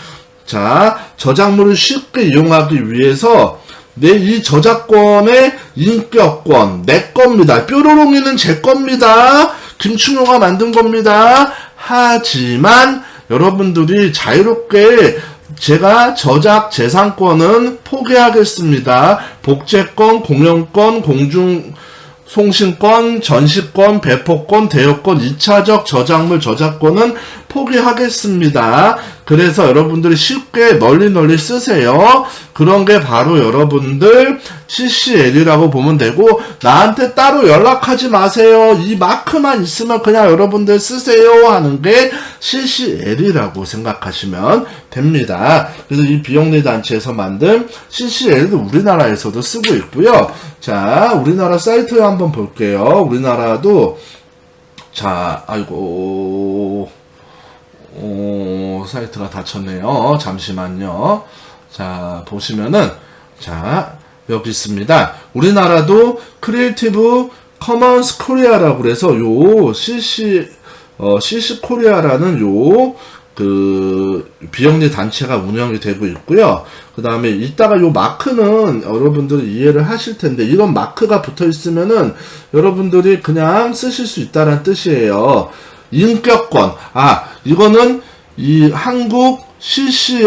자, 저작물을 쉽게 이용하기 위해서 이 저작권의 인격권, 내 겁니다. 뾰로롱이는 제 겁니다. 김충호가 만든 겁니다. 하지만 여러분들이 자유롭게 제가 저작 재산권은 포기하겠습니다. 복제권, 공연권, 송신권, 전시권, 배포권, 대여권, 2차적 저작물 저작권은 포기하겠습니다. 그래서 여러분들이 쉽게 널리 쓰세요. 그런 게 바로 여러분들 CCL이라고 보면 되고, 나한테 따로 연락하지 마세요. 이 마크만 있으면 그냥 여러분들 쓰세요 하는 게 CCL이라고 생각하시면 됩니다. 그래서 이 비영리 단체에서 만든 CCL도 우리나라에서도 쓰고 있고요. 자, 우리나라 사이트 한번 볼게요. 우리나라도 자, 아이고, 사이트가 닫혔네요. 잠시만요. 자, 보시면은, 자, 여기 있습니다. 우리나라도 크리에이티브 커먼스 코리아라고 그래서 요 CC 코리아라는 요 비영리 단체가 운영이 되고 있고요. 그 다음에 이따가 요 마크는 여러분들이 이해를 하실 텐데, 이런 마크가 붙어 있으면은 여러분들이 그냥 쓰실 수 있다는 뜻이에요. 인격권. 이거는 이 한국 CC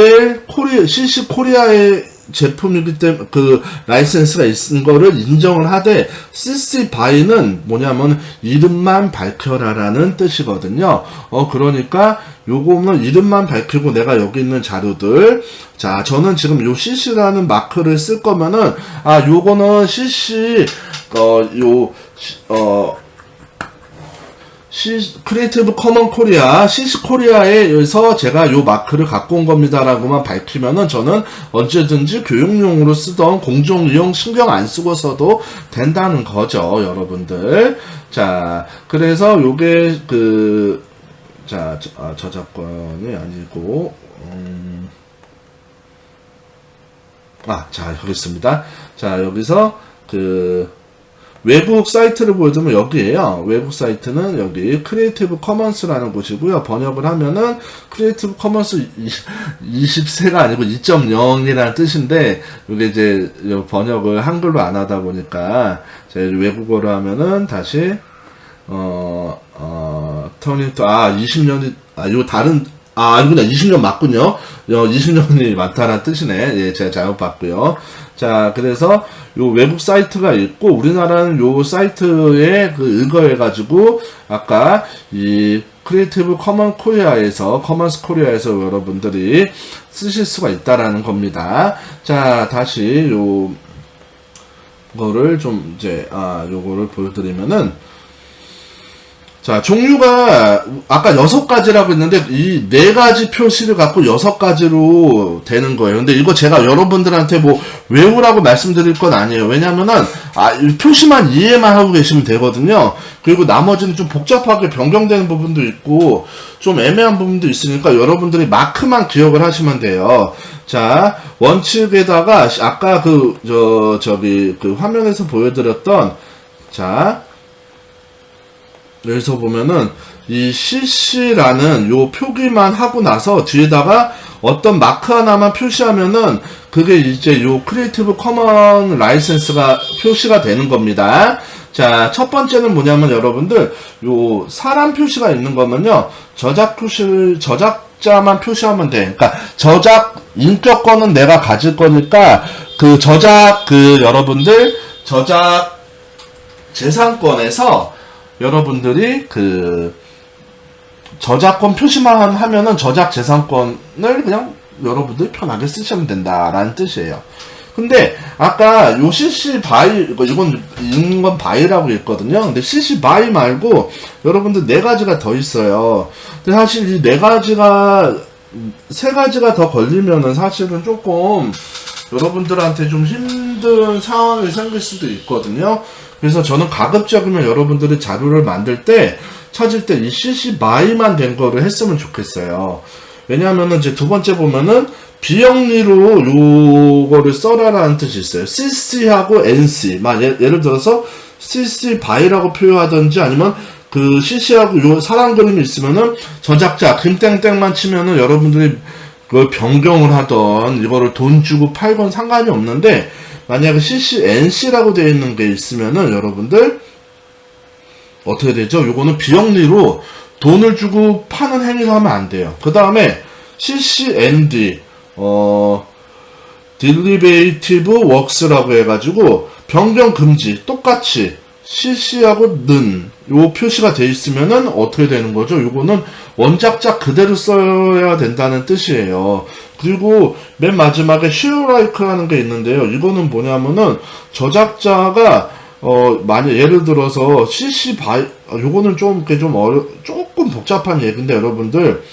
코리아의 제품이기 때문에 그 라이센스가 있는 거를 인정을 하되, CC BY는 뭐냐면 이름만 밝혀라라는 뜻이거든요. 그러니까 요거는 이름만 밝히고 내가 여기 있는 자료들, 자, 저는 지금 요 CC라는 마크를 쓸 거면은, 요거는 CC 크리에이티브 커먼 코리아, CC 코리아에서 제가 요 마크를 갖고 온 겁니다라고만 밝히면은 저는 언제든지 교육용으로 쓰던 공종이용 신경 안 쓰고 써도 된다는 거죠, 여러분들. 자, 그래서 요게 저작권이 아니고, 자, 여기 있습니다. 자, 여기서 외국 사이트를 보여주면 여기에요. 외국 사이트는 여기 크리에이티브 커먼스라는 곳이고요. 번역을 하면은 크리에이티브 커먼스 20세가 아니고 2.0이라는 뜻인데, 이게 이제 번역을 한글로 안 하다 보니까 외국어로 하면은 다시 turning to 20년이 요 다른 아니구나, 20년 맞군요. 20년이 많다는 뜻이네. 예, 제가 잘못 봤고요. 자, 그래서 요 외국 사이트가 있고, 우리나라는 요 사이트에 의거해가지고, 아까 이 크리에이티브 커먼스 코리아에서 여러분들이 쓰실 수가 있다라는 겁니다. 자, 다시 요거를 좀 요거를 보여드리면은, 자, 종류가 아까 6가지라고 했는데 이 4가지 표시를 갖고 6가지로 되는 거예요. 근데 이거 제가 여러분들한테 뭐 외우라고 말씀드릴 건 아니에요. 왜냐면은 이 표시만 이해만 하고 계시면 되거든요. 그리고 나머지는 좀 복잡하게 변경되는 부분도 있고 좀 애매한 부분도 있으니까 여러분들이 마크만 기억을 하시면 돼요. 자, 원칙에다가 아까 화면에서 보여드렸던, 자, 여기서 보면은 이 CC라는 요 표기만 하고 나서 뒤에다가 어떤 마크 하나만 표시하면은 그게 이제 요 크리에이티브 커먼 라이센스가 표시가 되는 겁니다. 자, 첫 번째는 뭐냐면 여러분들 요 사람 표시가 있는 거면요, 저작자만 표시하면 돼. 그러니까 저작 인격권은 내가 가질 거니까 여러분들 저작 재산권에서 여러분들이 저작권 표시만 하면은 저작 재산권을 그냥 여러분들이 편하게 쓰시면 된다라는 뜻이에요. 근데 아까 요 CC BY, 이건 읽는 건 BY라고 있거든요. 근데 CC BY 말고 여러분들 4가지가 더 있어요. 근데 사실 이 3가지가 더 걸리면은 사실은 조금 여러분들한테 좀 힘든 상황이 생길 수도 있거든요. 그래서 저는 가급적이면 여러분들이 자료를 만들 때, 찾을 때 이 CC BY만 된 거를 했으면 좋겠어요. 왜냐하면은 이제 두 번째 보면은 비영리로 요거를 써라라는 뜻이 있어요. CC하고 NC. 예를 들어서 CC BY라고 표현하든지 아니면 CC하고 요 사람 그림이 있으면은 저작자 김땡땡만 치면은 여러분들이 그걸 변경을 하던 이거를 돈 주고 팔건 상관이 없는데, 만약에 CCNC라고 되어 있는 게 있으면은 여러분들 어떻게 되죠? 요거는 비영리로 돈을 주고 파는 행위를 하면 안 돼요. 그 다음에 CCND Derivative Works라고 해가지고 변경 금지, 똑같이 CC하고 는 요 표시가 돼 있으면은 어떻게 되는 거죠? 요거는 원작자 그대로 써야 된다는 뜻이에요. 그리고 맨 마지막에 share like라는 게 있는데요. 이거는 뭐냐면은 저작자가 만약 예를 들어서 CC 바이 요거는 좀 조금 복잡한 얘기인데 여러분들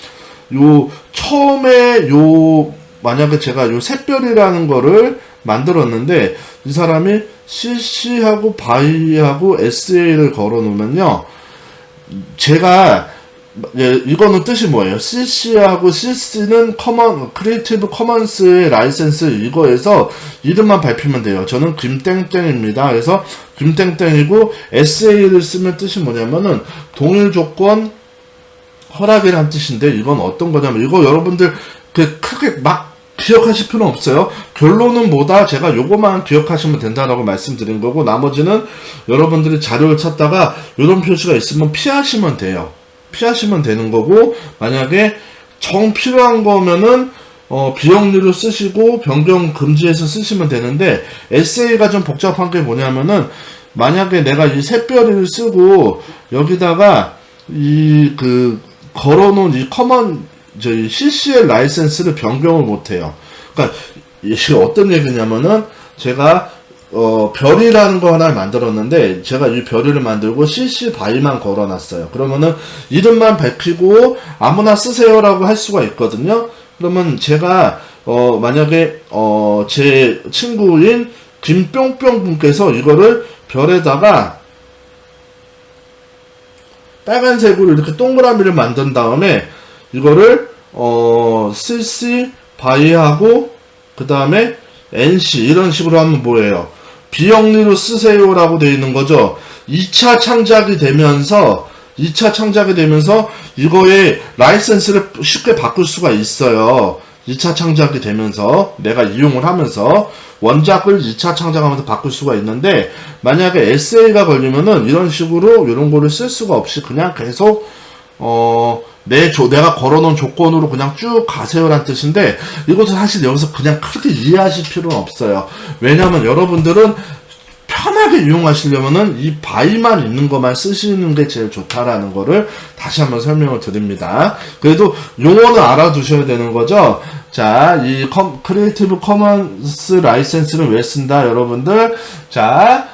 요 처음에 요 만약에 제가 요 샛별이라는 거를 만들었는데 이 사람이 CC하고 바이하고 SA를 걸어 놓으면요. 제가 이거는 뜻이 뭐예요? CC하고 CC는 크리에이티브 커먼스의 라이센스 이거에서 이름만 밝히면 돼요. 저는 김땡땡입니다. 그래서 김땡땡이고 SA를 쓰면 뜻이 뭐냐면은 동일 조건 허락이란 뜻인데 이건 어떤 거냐면 이거 여러분들 크게 막 기억하실 필요는 없어요. 결론은 뭐다? 제가 요거만 기억하시면 된다라고 말씀드린 거고 나머지는 여러분들이 자료를 찾다가 이런 표시가 있으면 피하시면 돼요. 피하시면 되는 거고 만약에 정 필요한 거면은 비영리로 쓰시고 변경 금지해서 쓰시면 되는데 SA가 좀 복잡한 게 뭐냐면은 만약에 내가 이 샛별이를 쓰고 여기다가 걸어놓은 이 저희 CCL 라이센스를 변경을 못해요. 그러니까 이게 어떤 얘기냐면은 제가 별이라는 거 하나를 만들었는데 제가 이 별이를 만들고 CC 바이만 걸어놨어요. 그러면은 이름만 밝히고 아무나 쓰세요라고 할 수가 있거든요. 그러면 제가 만약에 제 친구인 김뿅뿅 분께서 이거를 별에다가 빨간색으로 이렇게 동그라미를 만든 다음에 이거를 CC 바이하고 그 다음에 NC 이런 식으로 하면 뭐예요? 비영리로 쓰세요라고 되어 있는 거죠. 2차 창작이 되면서 이거의 라이센스를 쉽게 바꿀 수가 있어요. 2차 창작이 되면서 내가 이용을 하면서 원작을 2차 창작하면서 바꿀 수가 있는데 만약에 SA가 걸리면은 이런 식으로 이런 거를 쓸 수가 없이 그냥 계속 내가 걸어놓은 조건으로 그냥 쭉 가세요란 뜻인데 이것도 사실 여기서 그냥 크게 이해하실 필요는 없어요. 왜냐면 여러분들은 편하게 이용하시려면은 이 바이만 있는 것만 쓰시는 게 제일 좋다라는 거를 다시 한번 설명을 드립니다. 그래도 용어는 알아두셔야 되는 거죠. 자, 이 크리에이티브 커먼스 라이센스를 왜 쓴다 여러분들? 자,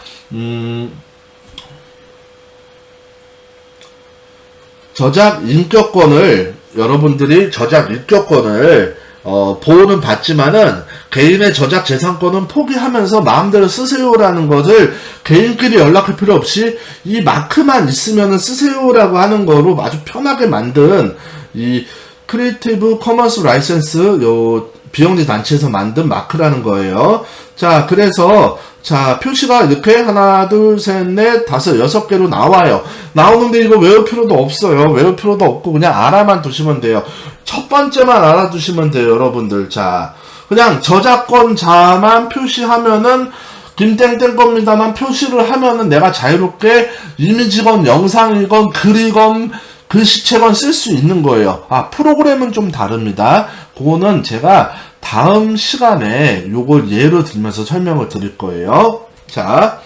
저작 인격권을 여러분들이 저작 인격권을 보호는 받지만은 개인의 저작 재산권은 포기하면서 마음대로 쓰세요라는 것을 개인끼리 연락할 필요 없이 이 마크만 있으면은 쓰세요라고 하는 거로 아주 편하게 만든 이 크리에이티브 커먼스 라이센스 요 비영리 단체에서 만든 마크라는 거예요. 자, 그래서 자, 표시가 이렇게 하나, 둘, 셋, 넷, 다섯, 6개로 나와요. 나오는데 이거 외울 필요도 없어요. 외울 필요도 없고 그냥 알아만 두시면 돼요. 첫 번째만 알아두시면 돼요, 여러분들. 자, 그냥 저작권자만 표시하면은 김땡땡 겁니다만 표시를 하면은 내가 자유롭게 이미지건 영상이건 글이건 글씨체건 쓸 수 있는 거예요. 프로그램은 좀 다릅니다. 그거는 제가 다음 시간에 요걸 예로 들면서 설명을 드릴 거예요. 자,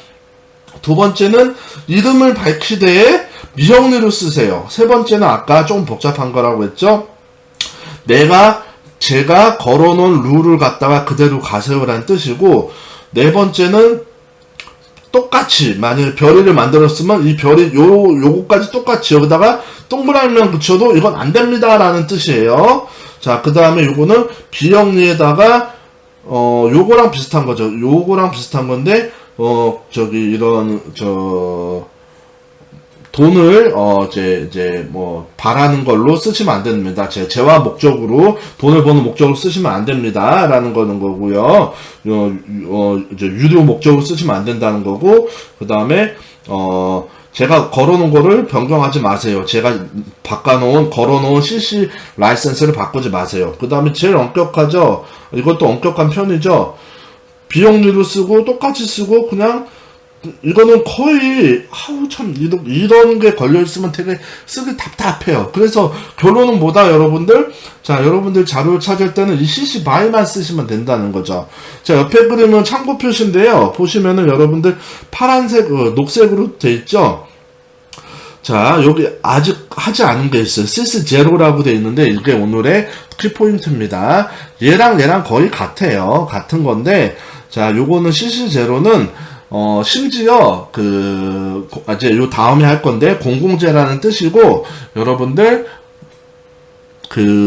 두 번째는 이름을 밝히되 미형리로 쓰세요. 세 번째는 아까 좀 복잡한 거라고 했죠. 제가 걸어놓은 룰을 갖다가 그대로 가세요라는 뜻이고, 네 번째는 똑같이 만약에 별이를 만들었으면 이 별이 요거까지 똑같이 여기다가 동그라미만 붙여도 이건 안 됩니다라는 뜻이에요. 자, 그 다음에 요거는 비영리에다가 요거랑 비슷한 거죠. 요거랑 비슷한 건데 돈을 바라는 걸로 쓰시면 안 됩니다. 재화 목적으로 돈을 버는 목적으로 쓰시면 안 됩니다라는 거고요. 유료 목적으로 쓰시면 안 된다는 거고, 그 다음에 제가 걸어놓은 거를 변경하지 마세요. 제가 걸어놓은 CC 라이센스를 바꾸지 마세요. 그 다음에 제일 엄격하죠. 이것도 엄격한 편이죠. 비영리로 쓰고 똑같이 쓰고 그냥 이거는 거의 참 이런 게 걸려 있으면 되게 쓰기 답답해요. 그래서 결론은 뭐다 여러분들? 자, 여러분들 자료를 찾을 때는 이 CC BY만 쓰시면 된다는 거죠. 자, 옆에 그림은 참고 표시인데요. 보시면은 여러분들 파란색, 녹색으로 돼 있죠. 자, 여기 아직 하지 않은 게 있어요. CC0라고 돼 있는데 이게 오늘의 키포인트입니다. 얘랑 거의 같아요. 같은 건데, 자, 요거는 CC0는 심지어, 이제 요 다음에 할 건데, 공공재라는 뜻이고, 여러분들,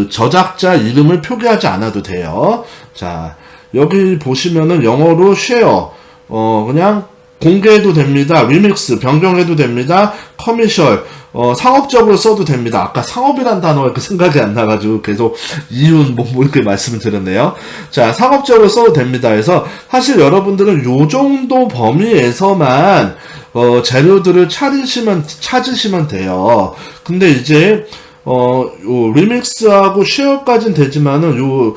저작자 이름을 표기하지 않아도 돼요. 자, 여기 보시면은 영어로 share, 그냥 공개해도 됩니다. 리믹스, 변경해도 됩니다. 커미셜, 상업적으로 써도 됩니다. 아까 상업이란 단어가 생각이 안 나가지고 계속 이윤 이렇게 말씀을 드렸네요. 자, 상업적으로 써도 됩니다. 그래서 사실 여러분들은 요 정도 범위에서만 재료들을 찾으시면 돼요. 근데 이제 요 리믹스하고 쉐어까지는 되지만은 요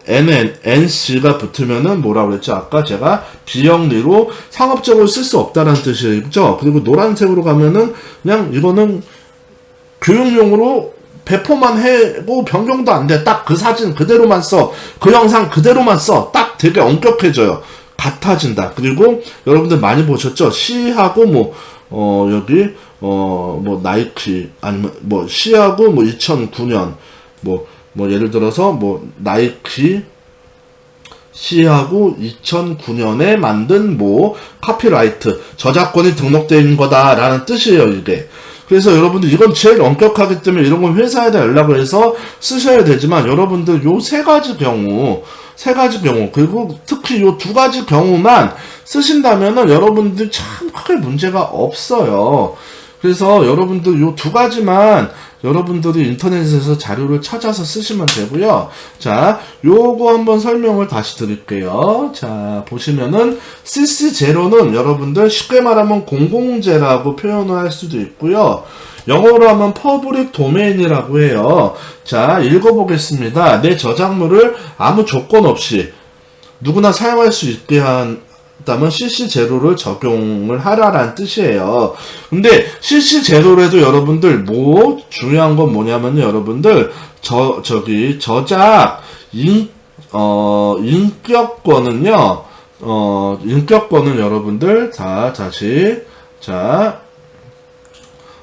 NC가 붙으면은 뭐라고 그랬죠? 아까 제가 비영리로 상업적으로 쓸 수 없다는 뜻이죠. 그리고 노란색으로 가면은 그냥 이거는 교육용으로 배포만 해고 변경도 안 돼. 딱 그 사진 그대로만 써. 그 영상 그대로만 써. 딱 되게 엄격해져요. 같아진다. 그리고 여러분들 많이 보셨죠? C하고 여기 나이키 아니면 C하고 2009년 예를 들어서 나이키 C하고 2009년에 만든 카피라이트 저작권이 등록되어 있는 거다라는 뜻이에요, 이게. 그래서 여러분들 이건 제일 엄격하기 때문에 이런 건 회사에다 연락을 해서 쓰셔야 되지만 여러분들 요 세 가지 경우 그리고 특히 요 두 가지 경우만 쓰신다면은 여러분들 참 크게 문제가 없어요. 그래서 여러분들 요 두 가지만 여러분들이 인터넷에서 자료를 찾아서 쓰시면 되고요. 자, 요거 한번 설명을 다시 드릴게요. 자, 보시면은 CC0는 여러분들 쉽게 말하면 공공재라고 표현을 할 수도 있고요. 영어로 하면 퍼블릭 도메인이라고 해요. 자, 읽어보겠습니다. 내 저작물을 아무 조건 없이 누구나 사용할 수 있게 한다면 CC0를 적용을 하라라는 뜻이에요. 근데 CC0에도 여러분들 중요한 건 뭐냐면요, 여러분들 저작 인격권은요, 인격권은 여러분들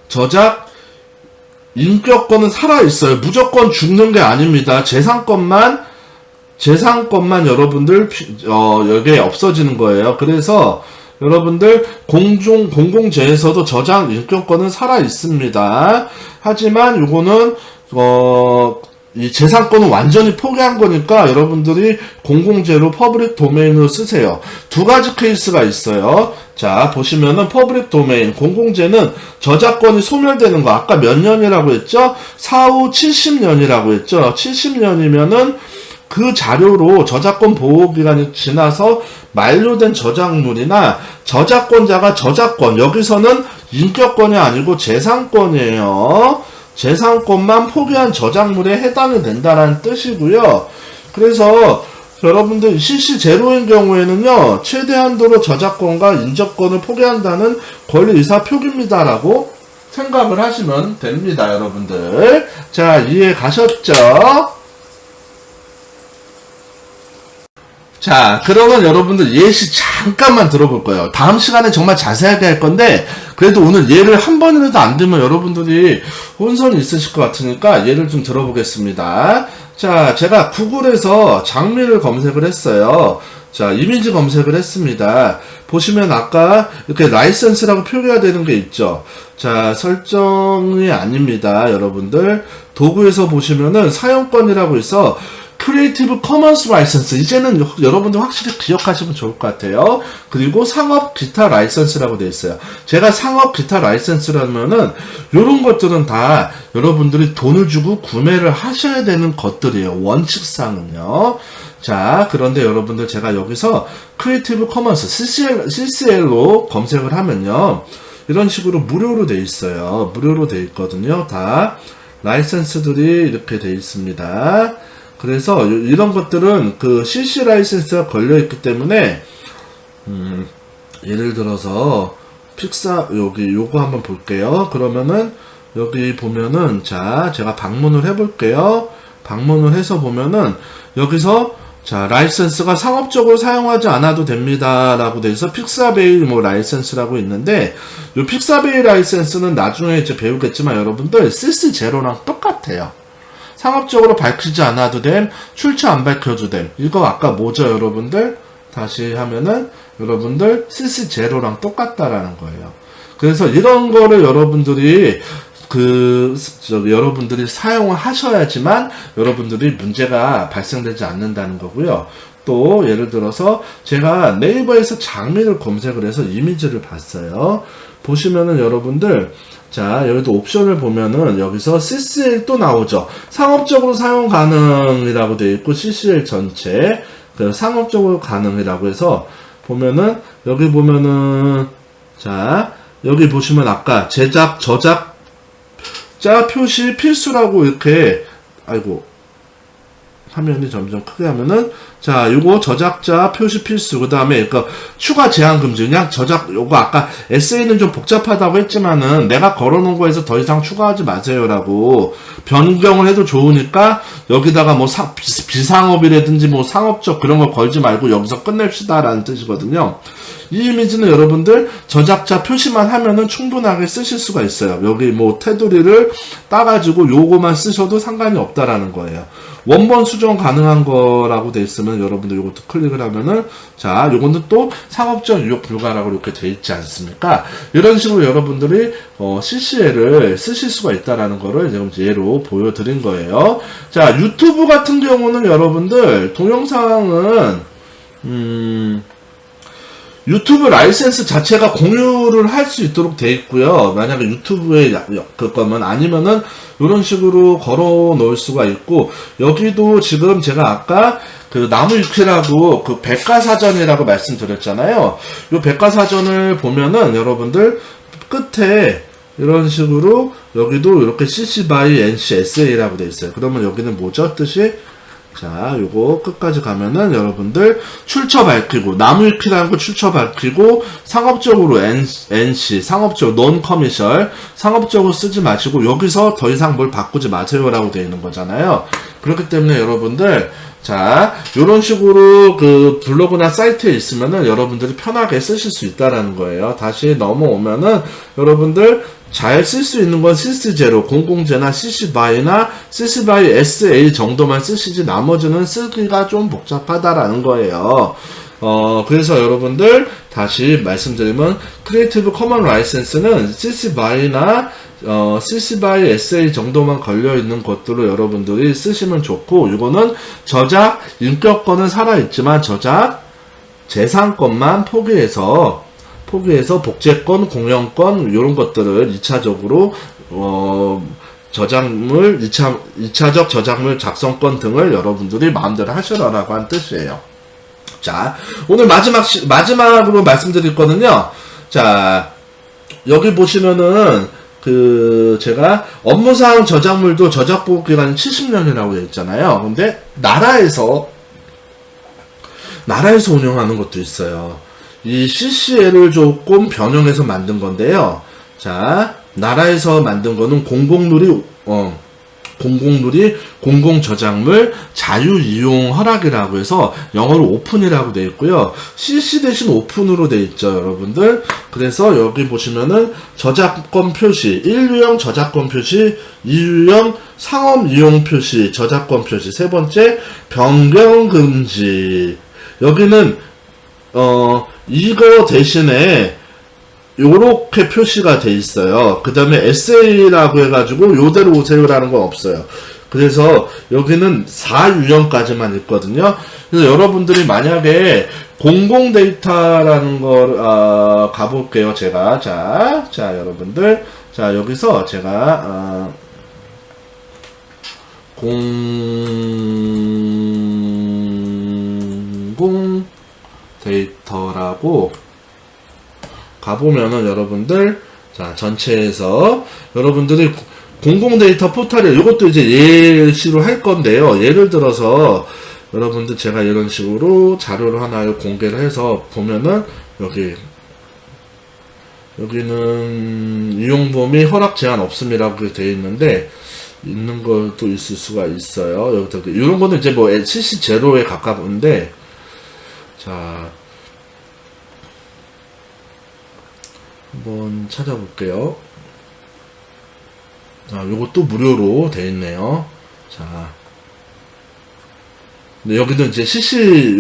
저작 인격권은 살아있어요. 무조건 죽는 게 아닙니다. 재산권만 여러분들 여기에 없어지는 거예요. 그래서 여러분들 공공재에서도 저작 인격권은 살아 있습니다. 하지만 이거는 이 재산권은 완전히 포기한 거니까 여러분들이 공공재로 퍼블릭 도메인으로 쓰세요. 두 가지 케이스가 있어요. 자, 보시면은 퍼블릭 도메인, 공공재는 저작권이 소멸되는 거. 아까 몇 년이라고 했죠? 사후 70년이라고 했죠? 70년이면은 그 자료로 저작권 보호기간이 지나서 만료된 저작물이나 저작권자가 저작권, 여기서는 인격권이 아니고 재산권이에요. 재산권만 포기한 저작물에 해당이 된다는 뜻이고요. 그래서 여러분들 CC0인 경우에는요, 최대한도로 저작권과 인적권을 포기한다는 권리 의사 표기입니다라고 생각을 하시면 됩니다, 여러분들. 자, 이해 가셨죠? 자, 그러면 여러분들 예시 잠깐만 들어볼 거예요. 다음 시간에 정말 자세하게 할 건데, 그래도 오늘 예를 한 번이라도 안 들면 여러분들이 혼선이 있으실 것 같으니까 예를 좀 들어보겠습니다. 자, 제가 구글에서 장미를 검색을 했어요. 자, 이미지 검색을 했습니다. 보시면 아까 이렇게 라이선스라고 표기가 되는 게 있죠. 자, 설정이 아닙니다, 여러분들. 도구에서 보시면은 사용권이라고 있어. 크리에이티브 커먼스 라이선스, 이제는 여러분들 확실히 기억하시면 좋을 것 같아요. 그리고 상업 기타 라이선스라고 되어 있어요. 제가 상업 기타 라이선스라면은 이런 것들은 다 여러분들이 돈을 주고 구매를 하셔야 되는 것들이에요, 원칙상은요. 자, 그런데 여러분들 제가 여기서 크리에이티브 커먼스 CCL로 검색을 하면요, 이런 식으로 무료로 되어 있어요. 무료로 되어 있거든요. 다 라이선스들이 이렇게 되어 있습니다. 그래서 이런 것들은 그 CC 라이센스가 걸려있기 때문에 예를 들어서 픽사 여기 요거 한번 볼게요. 그러면은 여기 보면은 자 제가 방문을 해볼게요. 방문을 해서 보면은 여기서 자 라이센스가 상업적으로 사용하지 않아도 됩니다 라고 돼 있어 픽사베이 뭐 라이센스라고 있는데 요 픽사베이 라이센스는 나중에 이제 배우겠지만 여러분들 CC 제로랑 똑같아요. 상업적으로 밝히지 않아도 됨, 출처 안 밝혀도 됨. 이거 아까 뭐죠 여러분들? 다시 하면은 여러분들 CC 제로랑 똑같다라는 거예요. 그래서 이런 거를 여러분들이 여러분들이 사용을 하셔야지만 여러분들이 문제가 발생되지 않는다는 거고요. 또 예를 들어서 제가 네이버에서 장미를 검색을 해서 이미지를 봤어요. 보시면은 여러분들 자 여기도 옵션을 보면은 여기서 CCL 또 나오죠. 상업적으로 사용 가능이라고 되어 있고 CCL 전체 상업적으로 가능이라고 해서 보면은 여기 보면은 자 여기 보시면 아까 제작 저작 자 표시 필수라고 이렇게 아이고 화면이 점점 크게 하면은 자 요거 저작자 표시 필수 그 다음에 추가 제한 금지 그냥 저작 요거 아까 에세이는 좀 복잡하다고 했지만은 내가 걸어놓은 거에서 더 이상 추가하지 마세요라고 변경을 해도 좋으니까 여기다가 뭐 비상업이라든지 뭐 상업적 그런 거 걸지 말고 여기서 끝냅시다 라는 뜻이거든요. 이 이미지는 여러분들 저작자 표시만 하면은 충분하게 쓰실 수가 있어요. 여기 뭐 테두리를 따가지고 요거만 쓰셔도 상관이 없다라는 거예요. 원본 수정 가능한 거라고 돼 있으면 여러분들 요것도 클릭을 하면은 자 요거는 또 상업적 유효 불가라고 이렇게 돼 있지 않습니까? 이런 식으로 여러분들이 CCL을 쓰실 수가 있다라는 거를 지금 예로 보여드린 거예요. 자 유튜브 같은 경우는 여러분들 동영상은 유튜브 라이센스 자체가 공유를 할 수 있도록 돼 있고요. 만약에 유튜브에 그거면 아니면은 이런 식으로 걸어 놓을 수가 있고 여기도 지금 제가 아까 그 나무위키라고 그 백과사전이라고 말씀드렸잖아요. 이 백과사전을 보면은 여러분들 끝에 이런 식으로 여기도 이렇게 CC by NC SA라고 돼 있어요. 그러면 여기는 뭐죠? 뜻이 자, 요거 끝까지 가면은 여러분들 출처 밝히고 나무위키라는 거 출처 밝히고 상업적으로 NC 상업적으로 non commercial 상업적으로 쓰지 마시고 여기서 더 이상 뭘 바꾸지 마세요라고 되어 있는 거잖아요. 그렇기 때문에 여러분들 자, 요런 식으로 그 블로그나 사이트에 있으면은 여러분들이 편하게 쓰실 수 있다라는 거예요. 다시 넘어오면은 여러분들 잘 쓸 수 있는 건 CC0, 00제나 CCBY나 CCBY SA 정도만 쓰시지 나머지는 쓰기가 좀 복잡하다라는 거예요. 그래서 여러분들 다시 말씀드리면 크리에이티브 커먼 라이센스는 CCBY나 CCBY SA 정도만 걸려있는 것들로 여러분들이 쓰시면 좋고 이거는 저작 인격권은 살아있지만 저작 재산권만 포기해서 복제권, 공연권 이런 것들을 2차적으로 저작물 2차적 저작물 작성권 등을 여러분들이 마음대로 하시라라고 한 뜻이에요. 자, 오늘 마지막으로 말씀드릴 거는요. 자, 여기 보시면은 제가 업무상 저작물도 저작보호 기간이 70년이라고 되어 있잖아요. 근데 나라에서 운영하는 것도 있어요. 이 CCL을 조금 변형해서 만든 건데요. 자, 나라에서 만든 거는 공공누리 공공저작물 자유이용 허락이라고 해서 영어로 오픈이라고 되어 있고요. CC 대신 오픈으로 되어 있죠, 여러분들. 그래서 여기 보시면은 저작권 표시, 1유형 저작권 표시, 2유형 상업이용 표시, 저작권 표시, 세 번째 변경 금지. 여기는 이거 대신에 요렇게 표시가 돼 있어요. 그 다음에 SA라고 해가지고 요대로 오세요라는 건 없어요. 그래서 여기는 4유형까지만 있거든요. 그래서 여러분들이 만약에 공공 데이터라는 걸 가볼게요. 제가 자 여러분들 자 여기서 제가 공공 데이터라고 가보면은 여러분들 자 전체에서 여러분들이 공공 데이터 포털에 이것도 이제 예시로 할 건데요. 예를 들어서 여러분들 제가 이런 식으로 자료를 하나 공개를 해서 보면은 여기 여기는 이용 범위 허락 제한 없음이라고 되어 있는데 있는 것도 있을 수가 있어요. 여기서 이런 거는 이제 뭐 CC 제로에 가까운데 자 한번 찾아볼게요. 자, 요것도 무료로 되어 있네요. 자, 근데 여기도 이제 CC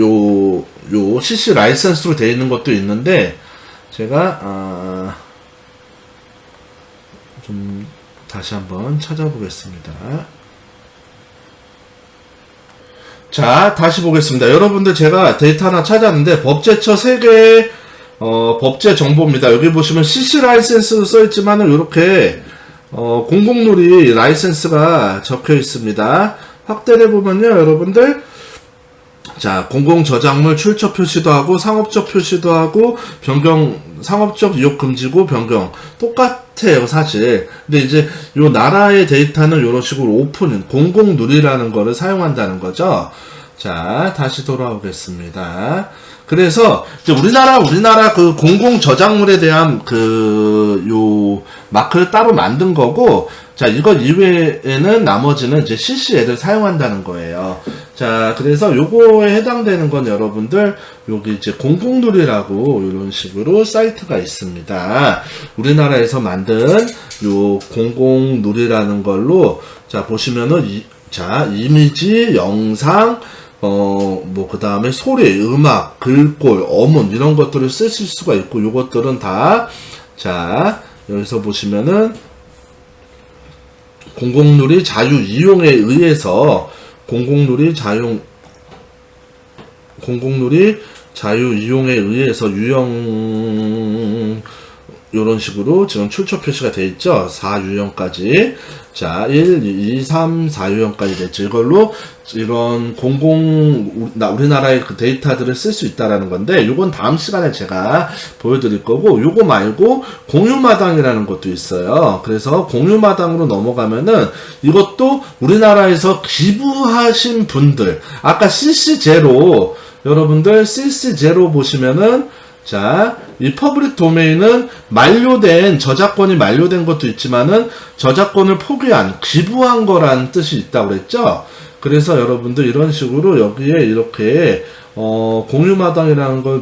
CC 라이센스로 되어 있는 것도 있는데 제가 좀 다시 한번 찾아보겠습니다. 자, 다시 보겠습니다. 여러분들 제가 데이터 하나 찾았는데 법제처 3개의 법제 정보입니다. 여기 보시면 CC 라이센스로 써있지만은 이렇게 공공누리 라이센스가 적혀 있습니다. 확대를 해보면요, 여러분들. 자, 공공저작물 출처 표시도 하고, 상업적 표시도 하고, 변경, 상업적 이용 금지고, 변경. 똑같아요, 사실. 근데 이제, 요 나라의 데이터는 요런 식으로 오픈, 공공누리라는 거를 사용한다는 거죠. 자, 다시 돌아오겠습니다. 그래서, 이제 우리나라 그 공공저작물에 대한 요 마크를 따로 만든 거고, 자, 이거 이외에는 나머지는 이제 CC를 사용한다는 거예요. 자, 그래서 요거에 해당되는 건 여러분들, 여기 이제 공공누리라고 이런 식으로 사이트가 있습니다. 우리나라에서 만든 요 공공누리라는 걸로, 자, 보시면은, 이미지, 영상, 그 다음에 소리, 음악, 글꼴, 어문, 이런 것들을 쓰실 수가 있고, 요것들은 다, 자, 여기서 보시면은, 공공누리 자유 이용에 의해서, 공공누리 자유 이용에 의해서 요런 식으로 지금 출처 표시가 되어 있죠. 4유형까지. 자, 1, 2, 3, 4유형까지 됐죠. 이걸로 이런 우리나라의 그 데이터들을 쓸 수 있다라는 건데, 요건 다음 시간에 제가 보여드릴 거고, 요거 말고 공유마당이라는 것도 있어요. 그래서 공유마당으로 넘어가면은 이것도 우리나라에서 기부하신 분들, 아까 CC0, 여러분들 CC0 보시면은, 자, 이 퍼블릭 도메인은 저작권이 만료된 것도 있지만은 저작권을 포기한, 기부한 거라는 뜻이 있다고 그랬죠? 그래서 여러분들 이런 식으로 여기에 이렇게, 공유마당이라는 걸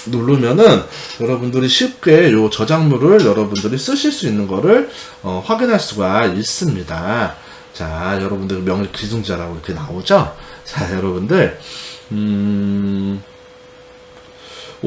누르면은 여러분들이 쉽게 요 저작물을 여러분들이 쓰실 수 있는 거를, 확인할 수가 있습니다. 자, 여러분들 명예 기증자라고 이렇게 나오죠? 자, 여러분들,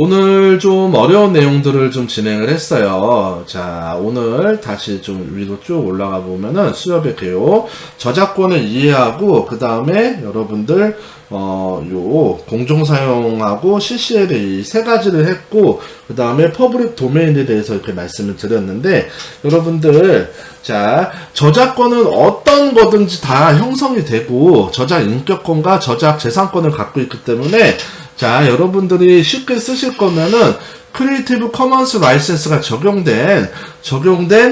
오늘 좀 어려운 내용들을 좀 진행을 했어요. 자, 오늘 다시 좀 위로 쭉 올라가 보면은 수협의 개요, 저작권을 이해하고, 그 다음에 여러분들, 요 공정사용하고 CC에 대해 이 3가지를 했고, 그 다음에 퍼블릭 도메인에 대해서 이렇게 말씀을 드렸는데, 여러분들, 자, 저작권은 어떤 거든지 다 형성이 되고, 저작 인격권과 저작 재산권을 갖고 있기 때문에, 자, 여러분들이 쉽게 쓰실 거면은 크리에이티브 커먼스 라이센스가 적용된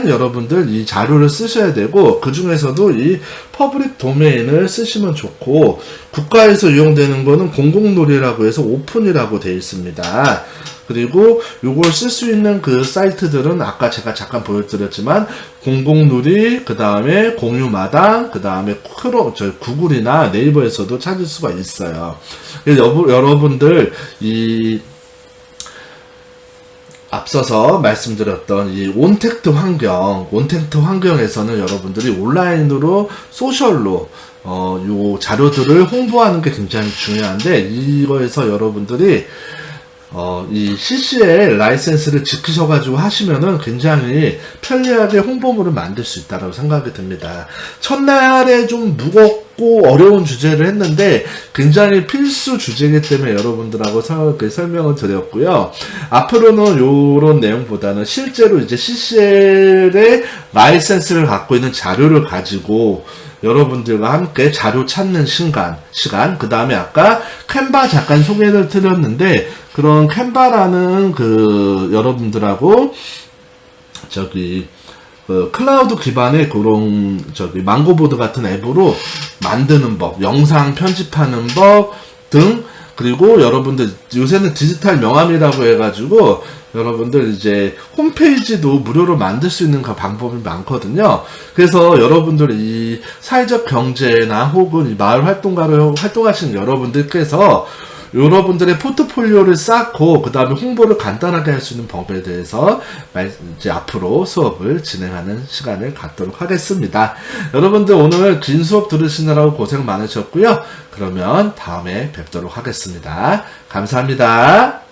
여러분들 이 자료를 쓰셔야 되고, 그 중에서도 이 퍼블릭 도메인을 쓰시면 좋고, 국가에서 이용되는 거는 공공누리라고 해서 오픈이라고 되어 있습니다. 그리고 요걸 쓸 수 있는 그 사이트들은 아까 제가 잠깐 보여드렸지만 공공누리, 그 다음에 공유마당, 그 다음에 구글이나 네이버에서도 찾을 수가 있어요. 여러분들 이 앞서서 말씀드렸던 이 온택트 환경에서는 여러분들이 온라인으로 소셜로 요 자료들을 홍보하는 게 굉장히 중요한데, 이거에서 여러분들이 이 CC의 라이센스를 지키셔가지고 하시면은 굉장히 편리하게 홍보물을 만들 수 있다고 생각이 듭니다. 첫날에 좀 무겁고 어려운 주제를 했는데 굉장히 필수 주제이기 때문에 여러분들하고 설명을 드렸고요. 앞으로는 요런 내용보다는 실제로 이제 CCL의 라이센스를 갖고 있는 자료를 가지고 여러분들과 함께 자료 찾는 시간, 그 다음에 아까 캔바 잠깐 소개를 드렸는데, 그런 캔바라는 여러분들하고 클라우드 기반의 그런 망고보드 같은 앱으로 만드는 법, 영상 편집하는 법 등 그리고 여러분들 요새는 디지털 명함이라고 해가지고 여러분들 이제 홈페이지도 무료로 만들 수 있는 방법이 많거든요. 그래서 여러분들 이 사회적 경제나 혹은 이 마을 활동가로 활동하시는 여러분들께서 여러분들의 포트폴리오를 쌓고 그 다음에 홍보를 간단하게 할 수 있는 법에 대해서 이제 앞으로 수업을 진행하는 시간을 갖도록 하겠습니다. 여러분들 오늘 긴 수업 들으시느라고 고생 많으셨고요. 그러면 다음에 뵙도록 하겠습니다. 감사합니다.